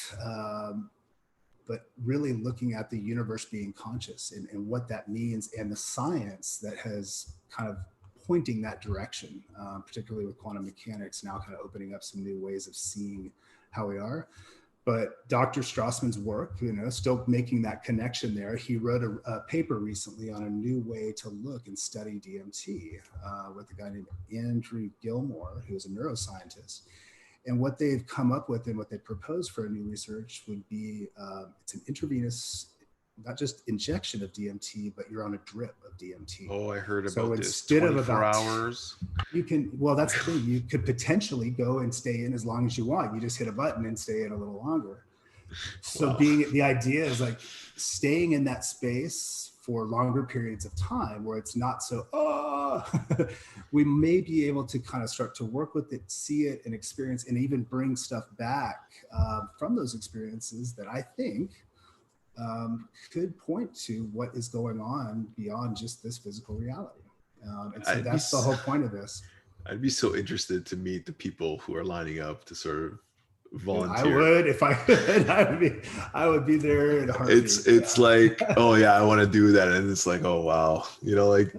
But really looking at the universe being conscious and what that means, and the science that has kind of pointing that direction, particularly with quantum mechanics now kind of opening up some new ways of seeing how we are. But Dr. Strassman's work, still making that connection there. He wrote a paper recently on a new way to look and study DMT with a guy named Andrew Gilmore, who's a neuroscientist. And what they've come up with and what they propose for a new research would be, it's an intravenous, not just injection of DMT, but you're on a drip of DMT. Oh, I heard so about this. 24 hours. You can, well, that's the thing. You could potentially go and stay in as long as you want. You just hit a button and stay in a little longer. So the idea is like staying in that space for longer periods of time where it's not so, we may be able to kind of start to work with it, see it and experience, and even bring stuff back from those experiences that I think could point to what is going on beyond just this physical reality. And so that's the whole point of this. I'd be so interested to meet the people who are lining up to sort of volunteer. I would, if I could. I would be there in a heartbeat. It's like, oh yeah, I want to do that, and it's like, oh wow, like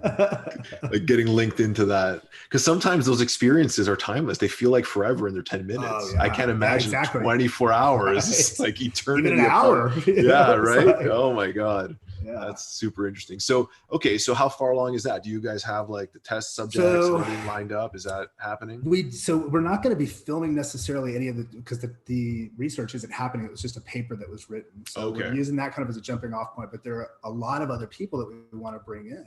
getting linked into that, because sometimes those experiences are timeless. They feel like forever, and they're 10 minutes. Oh, yeah. I can't imagine 24 hours. Right. It's like eternity. Even an hour. Yeah, right. Like, oh my god. Yeah. That's super interesting. So, okay. So how far along is that? Do you guys have like the test subjects everything lined up? Is that happening? We're not going to be filming necessarily any of the, because the research isn't happening. It was just a paper that was written. So we're using that kind of as a jumping off point, but there are a lot of other people that we want to bring in,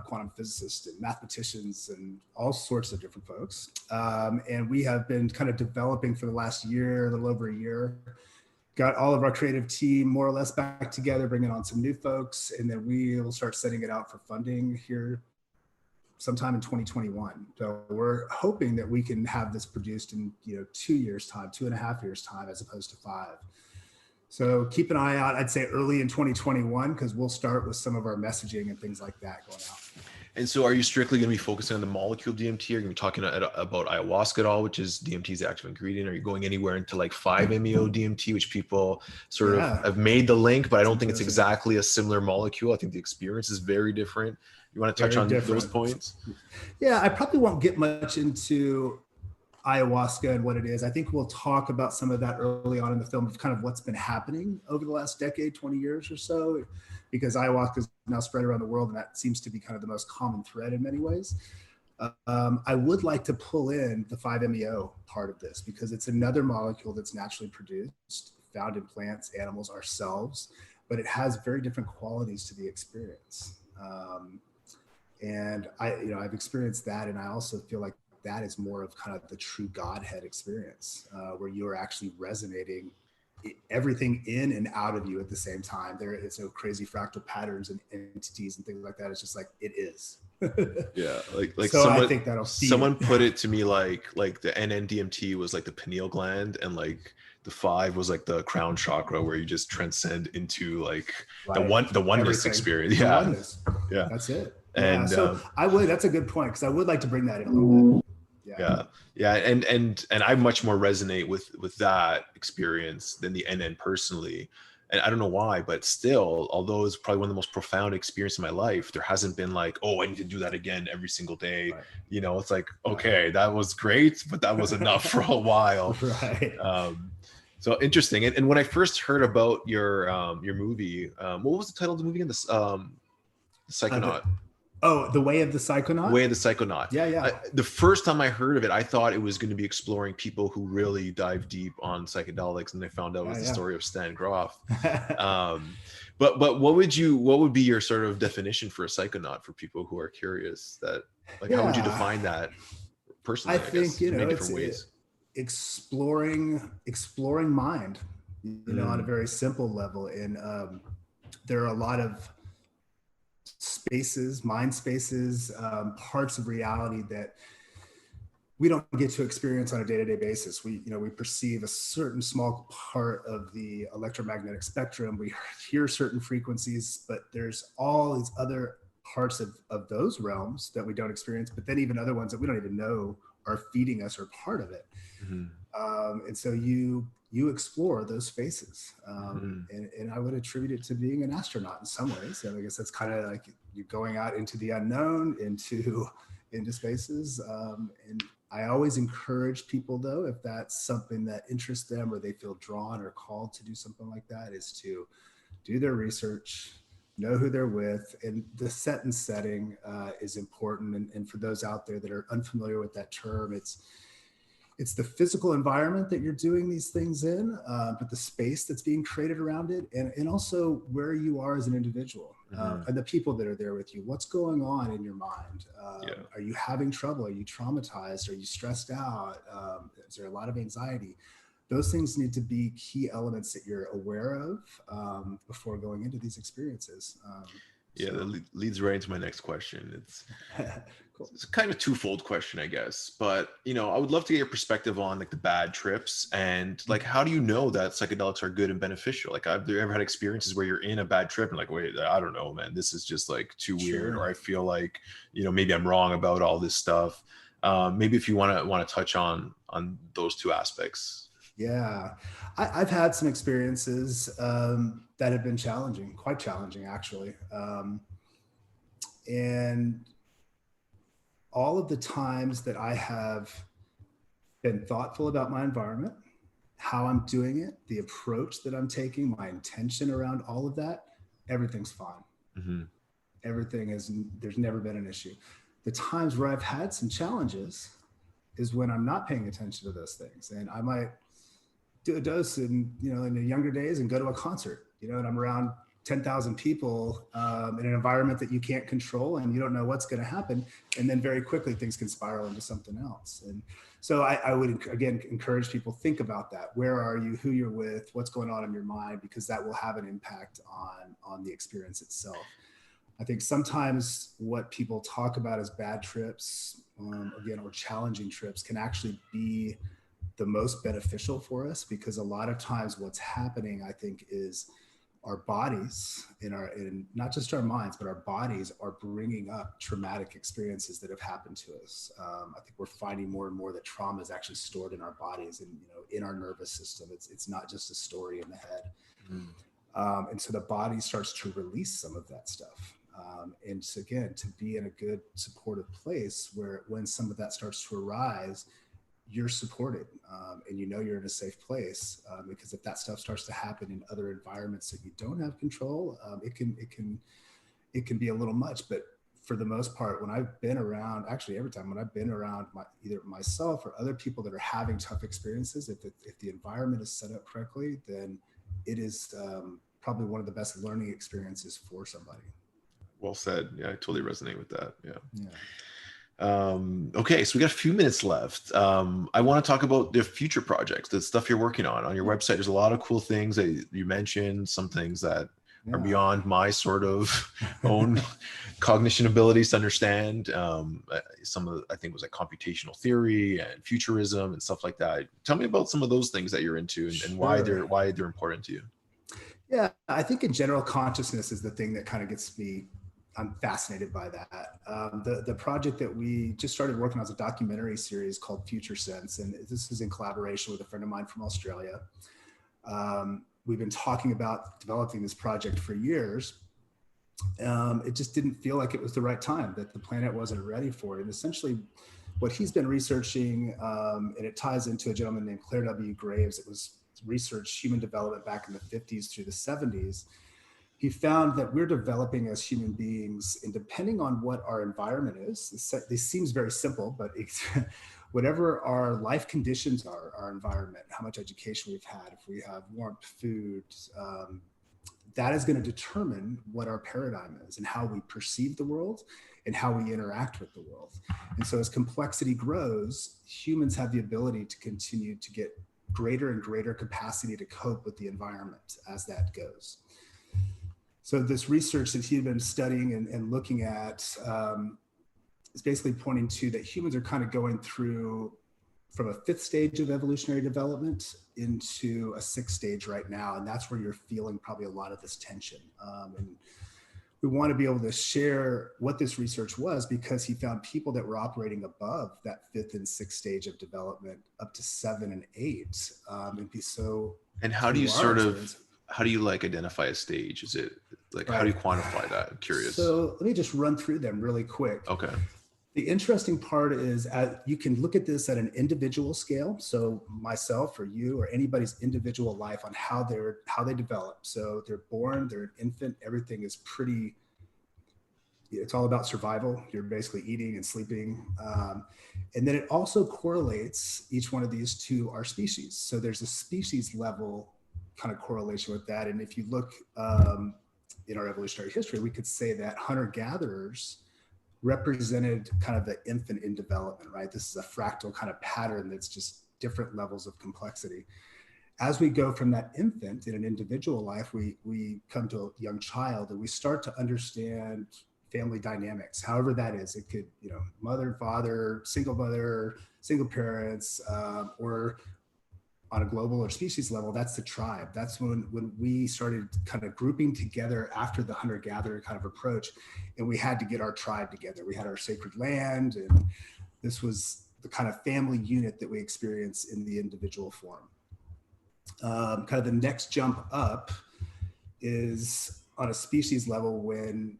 quantum physicists and mathematicians and all sorts of different folks. And we have been kind of developing for the last year, a little over a year, got all of our creative team more or less back together, bringing on some new folks, and then we will start setting it out for funding here sometime in 2021. So we're hoping that we can have this produced in 2 years time, 2.5 years time, as opposed to 5. So keep an eye out, I'd say early in 2021, because we'll start with some of our messaging and things like that going out. And so are you strictly going to be focusing on the molecule DMT? Are you going to be talking about ayahuasca at all, which is DMT's active ingredient? Are you going anywhere into like 5-MeO DMT, which people sort of have made the link, but I don't think it's exactly a similar molecule. I think the experience is very different. You want to touch on those points? Yeah, I probably won't get much into ayahuasca and what it is. I think we'll talk about some of that early on in the film of kind of what's been happening over the last decade, 20 years or so, because ayahuasca is now spread around the world, and that seems to be kind of the most common thread in many ways. I would like to pull in the 5-MeO part of this, because it's another molecule that's naturally produced, found in plants, animals, ourselves, but it has very different qualities to the experience. And I've experienced that, and I also feel like that is more of kind of the true Godhead experience, where you are actually resonating everything in and out of you at the same time. There is no crazy fractal patterns and entities and things like that. It's just like, it is. Yeah. Like so someone, I think someone put it to me like the NN-DMT was like the pineal gland, and like the 5 was like the crown chakra, where you just transcend into like the oneness experience. Yeah. Oneness. Yeah. That's it. And so that's a good point, because I would like to bring that in a little bit. Yeah. And I much more resonate with that experience than the NN personally. And I don't know why, but still, although it's probably one of the most profound experiences in my life, there hasn't been like, oh, I need to do that again every single day. Right. You know, it's like, okay, that was great, but that was enough for a while. Right. So interesting. And when I first heard about your movie, what was the title of the movie? The Psychonaut. The Way of the Psychonaut? Way of the Psychonaut. Yeah. The first time I heard of it, I thought it was going to be exploring people who really dive deep on psychedelics, and I found out it was the story of Stan Grof. But what would be your sort of definition for a psychonaut for people who are curious? That how would you define that personally? I think in many different ways. Exploring mind, on a very simple level, and there are a lot of mind spaces, parts of reality that we don't get to experience on a day-to-day basis. We perceive a certain small part of the electromagnetic spectrum. We hear certain frequencies, but there's all these other parts of those realms that we don't experience, but then even other ones that we don't even know are feeding us or part of it. Mm-hmm. And so you explore those spaces. And I would attribute it to being an astronaut in some ways. And I guess that's kind of like you're going out into the unknown, into spaces. And I always encourage people, though, if that's something that interests them or they feel drawn or called to do something like that, is to do their research, know who they're with, and the set and setting is important. And for those out there that are unfamiliar with that term, it's the physical environment that you're doing these things in, but the space that's being created around it, and also where you are as an individual, and the people that are there with you. What's going on in your mind? Are you having trouble? Are you traumatized? Are you stressed out? Is there a lot of anxiety? Those things need to be key elements that you're aware of before going into these experiences. That leads right into my next question. It's cool. It's kind of a twofold question, I guess. But I would love to get your perspective on like the bad trips, and like how do you know that psychedelics are good and beneficial? Like, have you ever had experiences where you're in a bad trip and like, wait, I don't know, man, this is just like too weird, or I feel like maybe I'm wrong about all this stuff. Maybe if you want to touch on those two aspects. Yeah, I've had some experiences that have been challenging, quite challenging, actually. And all of the times that I have been thoughtful about my environment, how I'm doing it, the approach that I'm taking, my intention around all of that, everything's fine. Mm-hmm. There's never been an issue. The times where I've had some challenges is when I'm not paying attention to those things. And I might do a dose in the younger days and go to a concert, and I'm around 10,000 people in an environment that you can't control, and you don't know what's going to happen. And then very quickly things can spiral into something else. And so I would, again, encourage people, think about that. Where are you, who you're with, what's going on in your mind, because that will have an impact on the experience itself. I think sometimes what people talk about as bad trips, or challenging trips, can actually be the most beneficial for us, because a lot of times what's happening, I think, is our bodies in not just our minds, but our bodies are bringing up traumatic experiences that have happened to us. I think we're finding more and more that trauma is actually stored in our bodies and, in our nervous system. It's not just a story in the head. And so the body starts to release some of that stuff. And so again, to be in a good supportive place where when some of that starts to arise, you're supported, and you're in a safe place, because if that stuff starts to happen in other environments that you don't have control, it can be a little much. But for the most part, when I've been around, actually every time when I've been around either myself or other people that are having tough experiences, if the environment is set up correctly, then it is probably one of the best learning experiences for somebody. Well said. Yeah, I totally resonate with that. Yeah. Okay, so we got a few minutes left. I want to talk about the future projects, the stuff you're working on your website. There's a lot of cool things that you mentioned, some things that are beyond my sort of own cognition abilities to understand. Some of I think it was like computational theory and futurism and stuff like that. Tell me about some of those things that you're into and why they're important to you. Yeah, I think in general, consciousness is the thing that kind of gets me. I'm fascinated by that. The project that we just started working on is a documentary series called Future Sense, and this is in collaboration with a friend of mine from Australia. We've been talking about developing this project for years. It just didn't feel like it was the right time, that the planet wasn't ready for it. And essentially what he's been researching, and it ties into a gentleman named Claire W. Graves. It was researched human development back in the 50s through the 70s. He found that we're developing as human beings, and depending on what our environment is, this seems very simple, but whatever our life conditions are, our environment, how much education we've had, if we have warmth, food, that is going to determine what our paradigm is and how we perceive the world and how we interact with the world. And so as complexity grows, humans have the ability to continue to get greater and greater capacity to cope with the environment as that goes. So this research that he'd been studying and looking at is basically pointing to that humans are kind of going through from a 5th stage of evolutionary development into a 6th stage right now. And that's where you're feeling probably a lot of this tension. And we want to be able to share what this research was, because he found people that were operating above that 5th and 6th stage of development up to 7 and 8. And how do you like identify a stage? Is it like, how do you quantify that? I'm curious. So let me just run through them really quick. Okay. The interesting part is you can look at this at an individual scale. So myself or you or anybody's individual life on how they develop. So they're born, they're an infant, everything is it's all about survival. You're basically eating and sleeping. And then it also correlates each one of these to our species. So there's a species level kind of correlation with that. And if you look in our evolutionary history, we could say that hunter-gatherers represented kind of the infant in development, right? This is a fractal kind of pattern that's just different levels of complexity. As we go from that infant in an individual life, we come to a young child and we start to understand family dynamics, however that is. It could, mother, father, single parents, or on a global or species level, that's the tribe. That's when we started kind of grouping together after the hunter-gatherer kind of approach, and we had to get our tribe together. We had our sacred land, and this was the kind of family unit that we experience in the individual form. Kind of the next jump up is on a species level when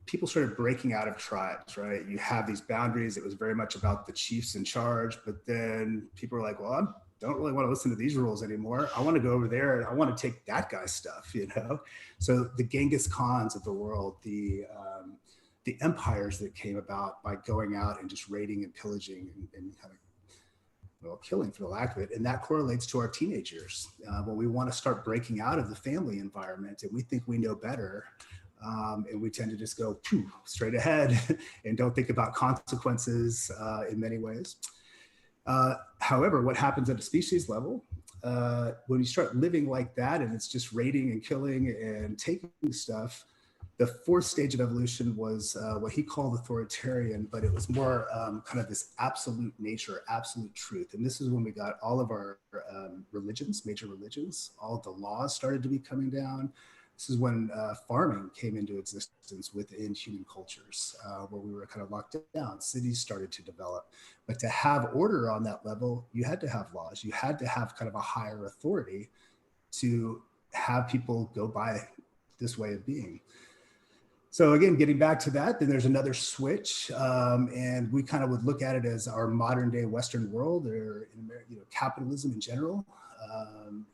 people started breaking out of tribes, right? You have these boundaries. It was very much about the chiefs in charge, but then people were like, well, I don't really want to listen to these rules anymore. I want to go over there and I want to take that guy's stuff, So the Genghis Khans of the world, the empires that came about by going out and just raiding and pillaging and kind of, killing for the lack of it. And that correlates to our teenage years when we want to start breaking out of the family environment and we think we know better. And we tend to just go straight ahead and don't think about consequences in many ways. However, what happens at a species level, when you start living like that and it's just raiding and killing and taking stuff, The fourth stage of evolution was what he called authoritarian, but it was more kind of this absolute nature, absolute truth. And this is when we got all of our religions, major religions, all of the laws started to be coming down. This is when farming came into existence within human cultures, where we were kind of locked down. Cities started to develop. But to have order on that level, you had to have laws. You had to have kind of a higher authority to have people go by this way of being. So again, getting back to that, then there's another switch, and we kind of would look at it as our modern day Western world, or capitalism in general,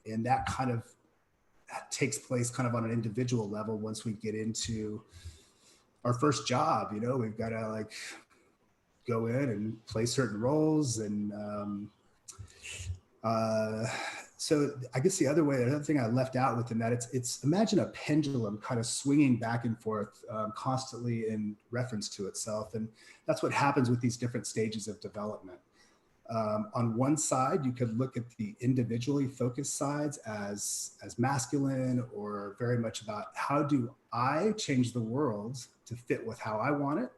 and that kind of takes place kind of on an individual level. Once we get into our first job, we've got to like go in and play certain roles, and so I guess the other thing I left out within that, it's imagine a pendulum kind of swinging back and forth constantly in reference to itself. And that's what happens with these different stages of development. On one side, you could look at the individually focused sides as masculine, or very much about how do I change the world to fit with how I want it.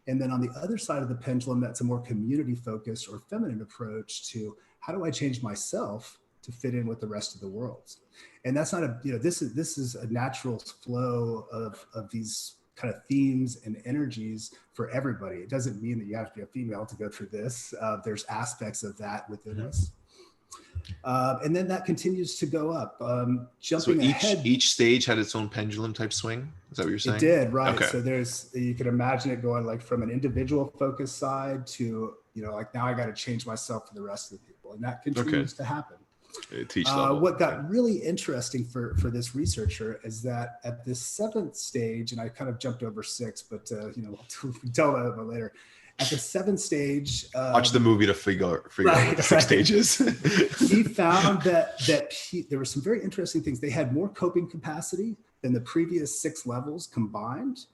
And then on the other side of the pendulum, that's a more community focused or feminine approach to how do I change myself to fit in with the rest of the world. And that's not this is a natural flow of these kind of themes and energies for everybody. It doesn't mean that you have to be a female to go through this. There's aspects of that within us. And then that continues to go up. Jumping ahead. Each stage had its own pendulum type swing? Is that what you're saying? It did, right. Okay. So you can imagine it going like from an individual focused side to, like now I got to change myself for the rest of the people. And that continues to happen. What got really interesting for this researcher is that at this seventh stage, and I kind of jumped over 6, but we'll tell that about later. At the 7th stage, watch the movie to figure out the 6 stages. He found that there were some very interesting things. They had more coping capacity than the previous 6 levels combined.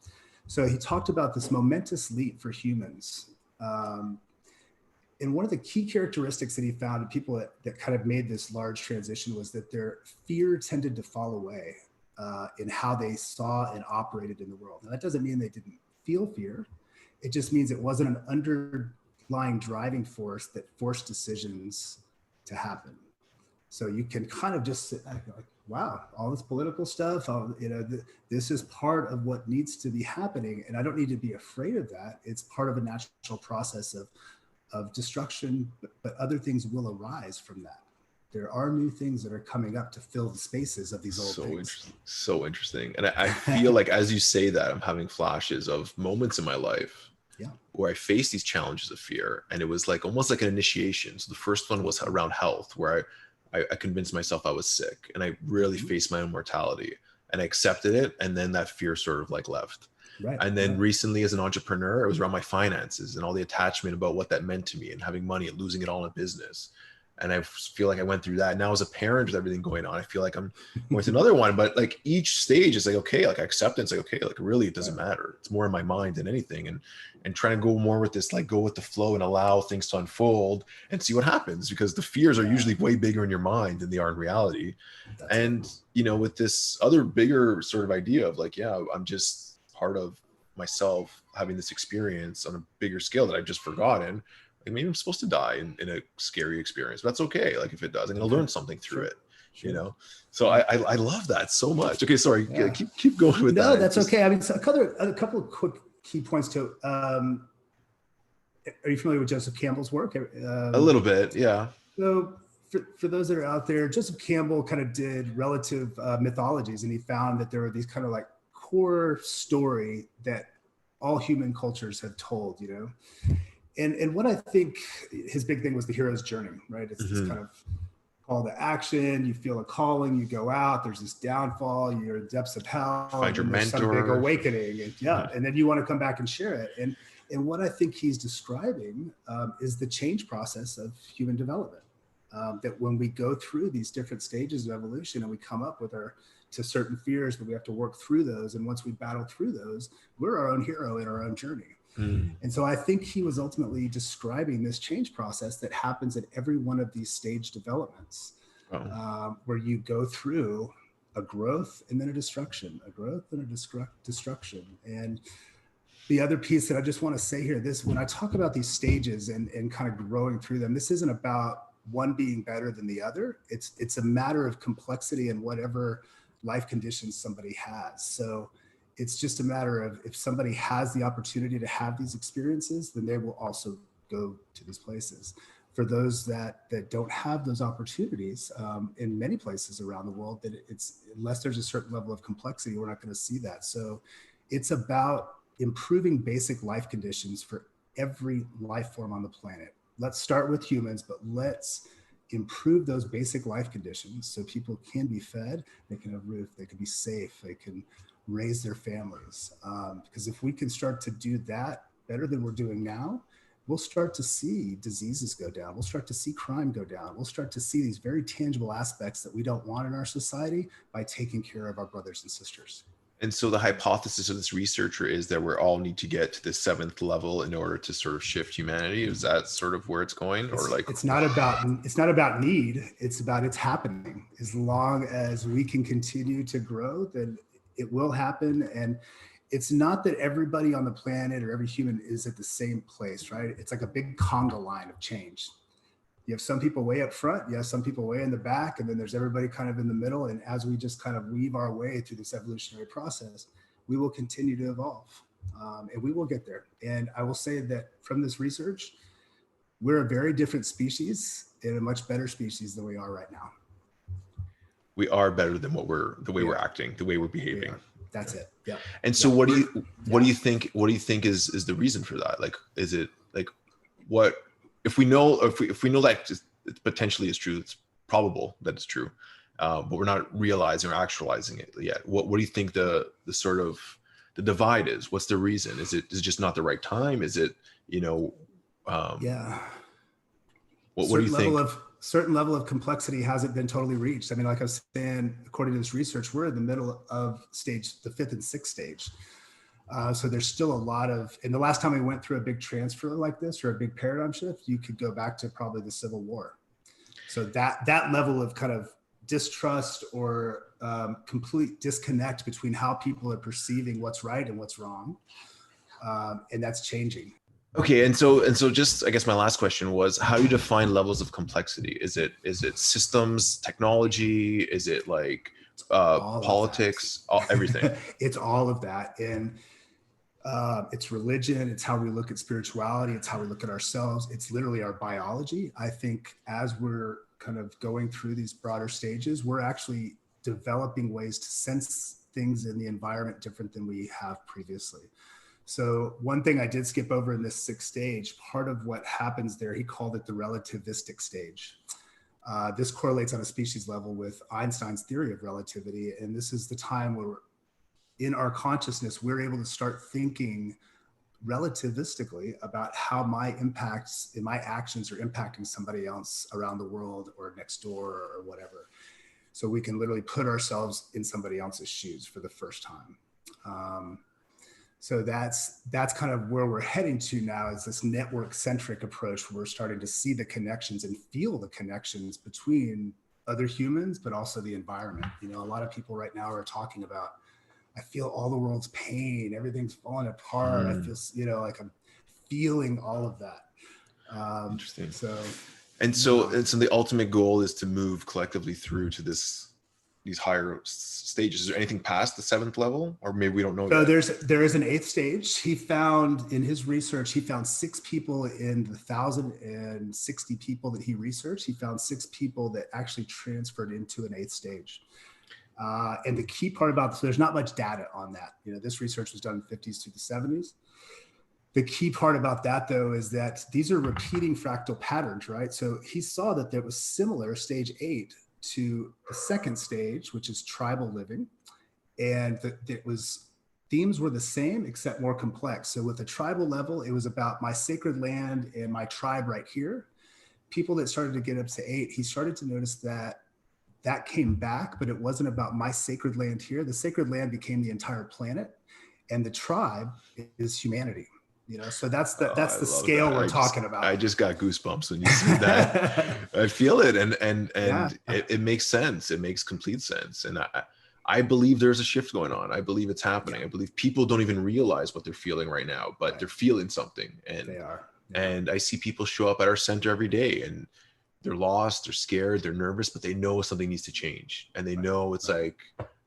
So he talked about this momentous leap for humans. And one of the key characteristics that he found in people that kind of made this large transition was that their fear tended to fall away in how they saw and operated in the world. Now, that doesn't mean they didn't feel fear. It just means it wasn't an underlying driving force that forced decisions to happen. So you can kind of just sit back and like, wow, all this political stuff, this is part of what needs to be happening. And I don't need to be afraid of that. It's part of a natural process of destruction, but other things will arise from that. There are new things that are coming up to fill the spaces of these old things. So interesting. And I feel like as you say that, I'm having flashes of moments in my life where I faced these challenges of fear. And it was like almost like an initiation. So the first one was around health, where I convinced myself I was sick, and I really faced my own mortality, and I accepted it. And then that fear sort of like left. Right. And then recently as an entrepreneur, it was around my finances and all the attachment about what that meant to me, and having money and losing it all in business. And I feel like I went through that. Now as a parent with everything going on, I feel like I'm going to another one, but like each stage is like, okay, like acceptance, like, okay, like really, it doesn't matter. It's more in my mind than anything. And trying to go more with this, like go with the flow and allow things to unfold and see what happens, because the fears are usually way bigger in your mind than they are in reality. With this other bigger sort of idea of like, I'm just part of myself having this experience on a bigger scale that I've just forgotten. Like maybe I'm supposed to die in a scary experience, but that's okay. Like if it does, I'm going to learn something through it, So I love that so much. Okay. Sorry. Keep going with that. No, that's okay. I mean, so a couple of quick key points to, are you familiar with Joseph Campbell's work? A little bit. Yeah. So for those that are out there, Joseph Campbell kind of did relative mythologies, and he found that there were these kind of like core story that all human cultures have told, and what I think his big thing was the hero's journey, right? It's this kind of call to action. You feel a calling, you go out, there's this downfall, you're in the depths of hell, find your mentor, some big awakening, and then you want to come back and share it. And what I think he's describing is the change process of human development. That when we go through these different stages of evolution and we come up with to certain fears, but we have to work through those. And once we battle through those, we're our own hero in our own journey. And so I think he was ultimately describing this change process that happens at every one of these stage developments, where you go through a growth and then a destruction, a growth and a destruction. And the other piece that I just want to say here, this, when I talk about these stages and kind of growing through them, this isn't about one being better than the other. It's a matter of complexity and whatever life conditions somebody has. So it's just a matter of, if somebody has the opportunity to have these experiences, then they will also go to these places. For those that don't have those opportunities, in many places around the world, that it's, unless there's a certain level of complexity, we're not going to see that. So it's about improving basic life conditions for every life form on the planet. Let's start with humans, but let's improve those basic life conditions so people can be fed, they can have a roof, they can be safe, they can raise their families. Because if we can start to do that better than we're doing now, we'll start to see diseases go down. We'll start to see crime go down. We'll start to see these very tangible aspects that we don't want in our society by taking care of our brothers and sisters. And so the hypothesis of this researcher is that we all need to get to the 7th level in order to sort of shift humanity. Is that sort of where it's going? Or like, it's not about need, it's about it's happening. As long as we can continue to grow, then it will happen. And it's not that everybody on the planet or every human is at the same place, right? It's like a big conga line of change. You have some people way up front, you have some people way in the back, and then there's everybody kind of in the middle. And as we just kind of weave our way through this evolutionary process, we will continue to evolve, and we will get there. And I will say that from this research, we're a very different species and a much better species than we are right now. We are better than the way we're acting, the way we're behaving. That's it. Yeah. And so what do you think is the reason for that? Like, is it like, what, if we know that it potentially is true, it's probable that it's true, but we're not realizing or actualizing it yet. What do you think the sort of the divide is? What's the reason? Is it just not the right time? Is it, what do you think? Certain level of complexity hasn't been totally reached. I mean, like I was saying, according to this research, we're in the middle of stage, the 5th and 6th stage. So there's still a lot of, and the last time we went through a big transfer like this or a big paradigm shift, you could go back to probably the Civil War. So that level of kind of distrust or complete disconnect between how people are perceiving what's right and what's wrong. And that's changing. Okay. And so just, I guess my last question was, how do you define levels of complexity? Is it systems, technology? Is it like politics, everything? It's all of that. And it's religion. It's how we look at spirituality. It's how we look at ourselves. It's literally our biology. I think as we're kind of going through these broader stages, we're actually developing ways to sense things in the environment different than we have previously. So one thing I did skip over in this 6th stage, part of what happens there, he called it the relativistic stage. This correlates on a species level with Einstein's theory of relativity. And this is the time where in our consciousness, we're able to start thinking relativistically about how my impacts and my actions are impacting somebody else around the world or next door or whatever. So we can literally put ourselves in somebody else's shoes for the first time. So that's kind of where we're heading to now, is this network-centric approach where we're starting to see the connections and feel the connections between other humans, but also the environment. A lot of people right now are talking about, I feel all the world's pain, everything's falling apart. I feel, like I'm feeling all of that. Interesting. So the ultimate goal is to move collectively through to these higher stages. Is there anything past the 7th level, or maybe we don't know? So there is an 8th stage. He found in his research, 6 people in the 1,060 people that he researched. He found 6 people that actually transferred into an 8th stage. And the key part about this, there's not much data on that. This research was done in the 50s to the 70s. The key part about that, though, is that these are repeating fractal patterns, right? So he saw that there was similar stage 8 to the 2nd stage, which is tribal living. And themes were the same, except more complex. So with the tribal level, it was about my sacred land and my tribe right here. People that started to get up to 8, he started to notice that came back, but it wasn't about my sacred land here. The sacred land became the entire planet, and the tribe is humanity. So that's the scale we're talking about. I just got goosebumps when you said that. I feel it, and it makes sense. It makes complete sense. And I believe there's a shift going on. I believe it's happening. I believe people don't even realize what they're feeling right now, but they're feeling something. And they are. And I see people show up at our center every day, and they're lost, they're scared, they're nervous, but they know something needs to change. And they know it's like,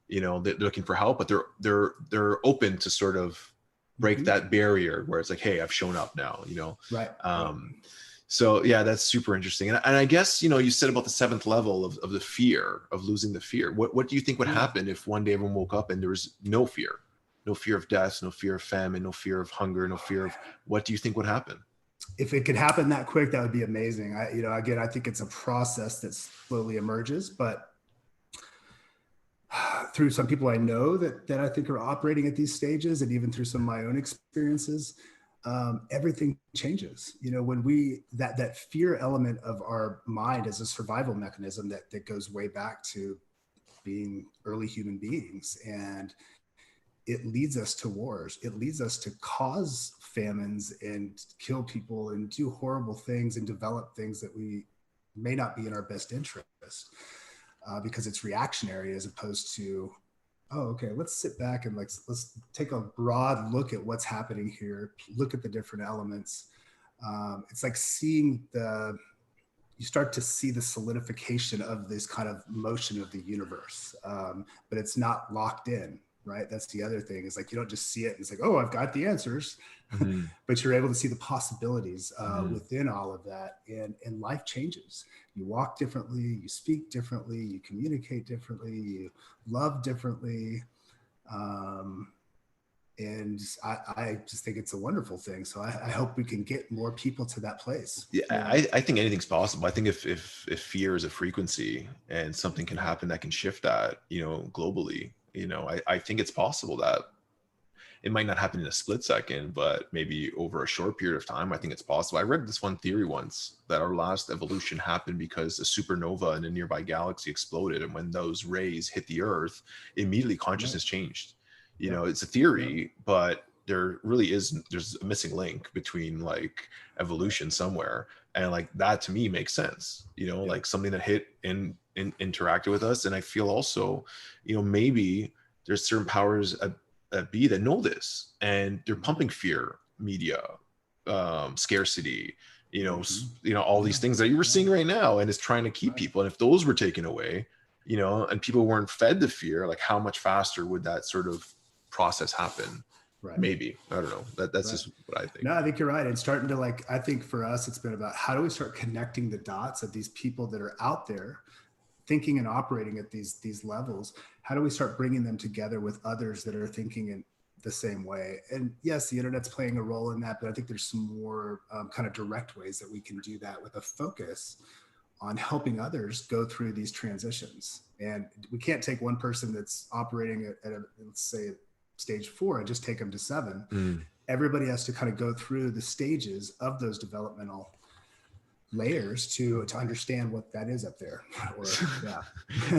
you know, they're looking for help, but they're open to sort of break that barrier where it's like, hey, I've shown up now, you know? So yeah, that's super interesting. And I guess, you know, you said about the 7th level of the fear of losing the fear. What do you think would happen if one day everyone woke up and there was no fear of death, no fear of famine, no fear of hunger, no fear of, what do you think would happen? If it could happen that quick, that would be amazing. Again, I think it's a process that slowly emerges, but through some people I know that I think are operating at these stages, and even through some of my own experiences, everything changes. You know, when that fear element of our mind is a survival mechanism that goes way back to being early human beings, and it leads us to wars. It leads us to cause famines and kill people and do horrible things and develop things that we may not be in our best interest, because it's reactionary as opposed to, oh, okay, let's sit back and let's take a broad look at what's happening here, look at the different elements. It's like you start to see the solidification of this kind of motion of the universe, but it's not locked in. Right. That's the other thing, is like, you don't just see it and it's like, oh, I've got the answers, but you're able to see the possibilities within all of that. And life changes. You walk differently, you speak differently, you communicate differently, you love differently. And I just think it's a wonderful thing. So I hope we can get more people to that place. Yeah, I think anything's possible. I think if fear is a frequency and something can happen that can shift that, you know, globally, you know, I think it's possible that it might not happen in a split second, but maybe over a short period of time. I think it's possible. I read this one theory once, that our last evolution happened because a supernova in a nearby galaxy exploded. And when those rays hit the Earth, immediately consciousness changed. You know, it's a theory, but there's a missing link between like evolution somewhere. And like that to me makes sense, you know, like something that hit and interacted with us. And I feel also, you know, maybe there's certain powers at B that know this, and they're pumping fear, media, scarcity, you know, all these things that you were seeing right now, and it's trying to keep people. And if those were taken away, you know, and people weren't fed the fear, like how much faster would that sort of process happen? Maybe, I don't know, that's just what I think. No, I think you're right. It's starting to, like, I think for us it's been about, how do we start connecting the dots of these people that are out there thinking and operating at these levels? How do we start bringing them together with others that are thinking in the same way? And yes, the internet's playing a role in that, but I think there's some more kind of direct ways that we can do that, with a focus on helping others go through these transitions. And we can't take one person that's operating at let's say stage 4 and just take them to 7. Everybody has to kind of go through the stages of those developmental layers to understand what that is up there.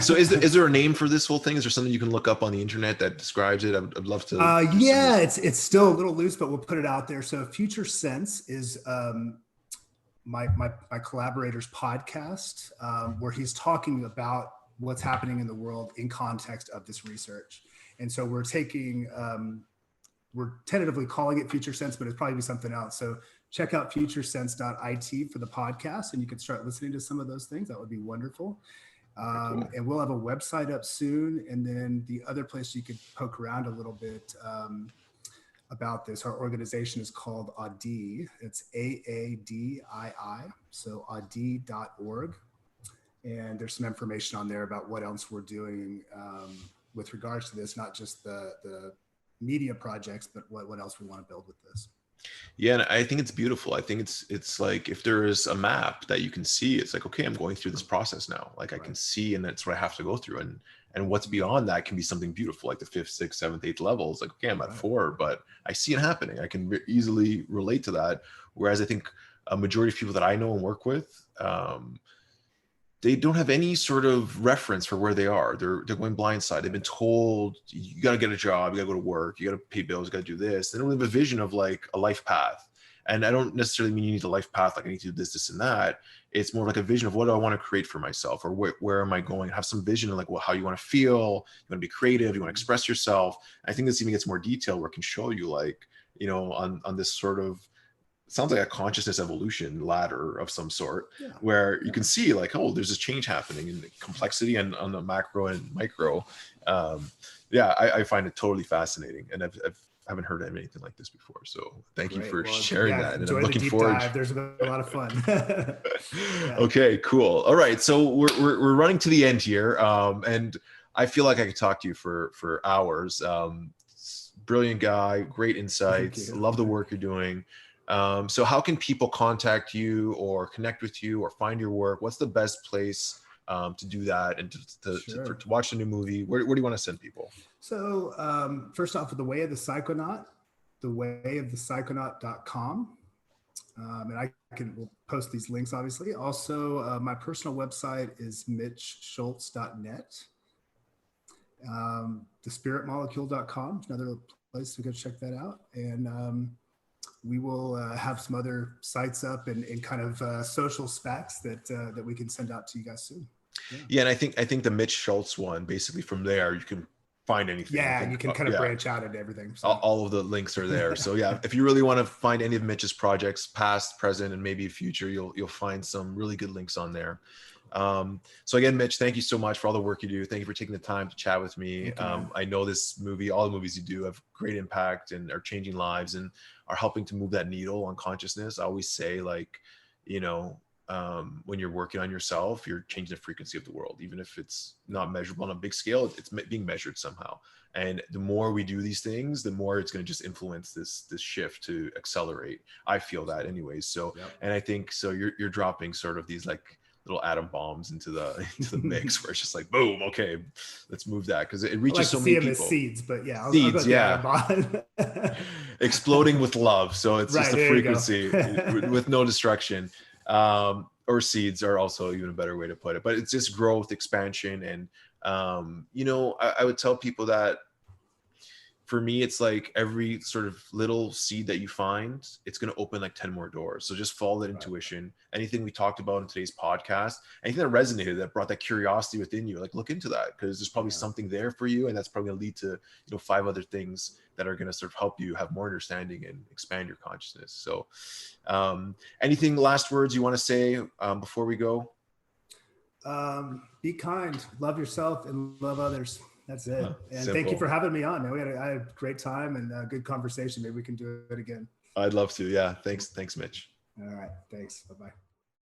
So is there a name for this whole thing? Is there something you can look up on the internet that describes it? I'd love to. It's still a little loose, but we'll put it out there. So Future Sense is my collaborator's podcast, where he's talking about what's happening in the world in context of this research. And so we're tentatively calling it Future Sense, but it'll probably be something else. So check out futuresense.it for the podcast, and you can start listening to some of those things. That would be wonderful. Cool. And we'll have a website up soon. And then the other place you could poke around a little bit about this, our organization is called AADII. It's AADII, so AADII.org. And there's some information on there about what else we're doing with regards to this, not just the media projects, but what else we want to build with this. Yeah, and I think it's beautiful. I think it's like, if there is a map that you can see, it's like, okay, I'm going through this process now. Like I can see, and that's what I have to go through. And what's beyond that can be something beautiful, like the 5th, 6th, 7th, 8th levels. Like, okay, I'm at 4, but I see it happening. I can easily relate to that. Whereas I think a majority of people that I know and work with, they don't have any sort of reference for where they are. They're going blindside. They've been told, you got to get a job, you got to go to work, you got to pay bills, you got to do this. They don't have a vision of like a life path. And I don't necessarily mean you need a life path, like I need to do this, this, and that. It's more like a vision of what do I want to create for myself, or where am I going? Have some vision of like, well, how you want to feel, you want to be creative, you want to express yourself. I think this even gets more detail where it can show you like, you know, on this sort of, sounds like a consciousness evolution ladder of some sort, where you can see like, oh, there's this change happening in the complexity and on the macro and micro. I find it totally fascinating, and I haven't heard of anything like this before. So thank you for sharing that. And I'm looking forward. There's been a lot of fun. Okay, cool. All right, so we're running to the end here, and I feel like I could talk to you for hours. Brilliant guy, great insights. Love the work you're doing. So how can people contact you or connect with you or find your work? What's the best place to do that and to watch the new movie? Where do you want to send people? So first off, The Way of the Psychonaut, thewayofthepsychonaut.com. And we'll post these links, obviously. Also, my personal website is mitchschultz.net. Thespiritmolecule.com, another place to go check that out. And we will have some other sites up and kind of social specs that we can send out to you guys soon. Yeah, and I think the Mitch Schultz one, basically from there, you can find anything. Yeah, you can kind of branch out into everything. So. All of the links are there. So yeah, if you really want to find any of Mitch's projects, past, present, and maybe future, you'll find some really good links on there. So again, Mitch, thank you so much for all the work you do. Thank you for taking the time to chat with me. I know this movie, all the movies you do have great impact and are changing lives and are helping to move that needle on consciousness. I always say, like, you know, when you're working on yourself, you're changing the frequency of the world. Even if it's not measurable on a big scale, it's being measured somehow. And the more we do these things, the more it's going to just influence this shift to accelerate. I feel that anyways. So, and I think so you're dropping sort of these like little atom bombs into the mix where it's just like, boom, okay, let's move that, because it reaches so many people. As seeds, but yeah, seeds, exploding with love. So it's just a frequency with no destruction. Or seeds are also even a better way to put it, but it's just growth, expansion. And you know, I would tell people that for me, it's like every sort of little seed that you find, it's going to open like 10 more doors. So just follow that intuition. Anything we talked about in today's podcast, anything that resonated, that brought that curiosity within you, like look into that, because there's probably something there for you. And that's probably going to lead to, you know, 5 other things that are going to sort of help you have more understanding and expand your consciousness. So anything, last words you want to say before we go? Be kind, love yourself, and love others. That's it. And simple. Thank you for having me on. I had a great time and a good conversation. Maybe we can do it again. I'd love to. Yeah. Thanks, Mitch. All right. Thanks. Bye-bye.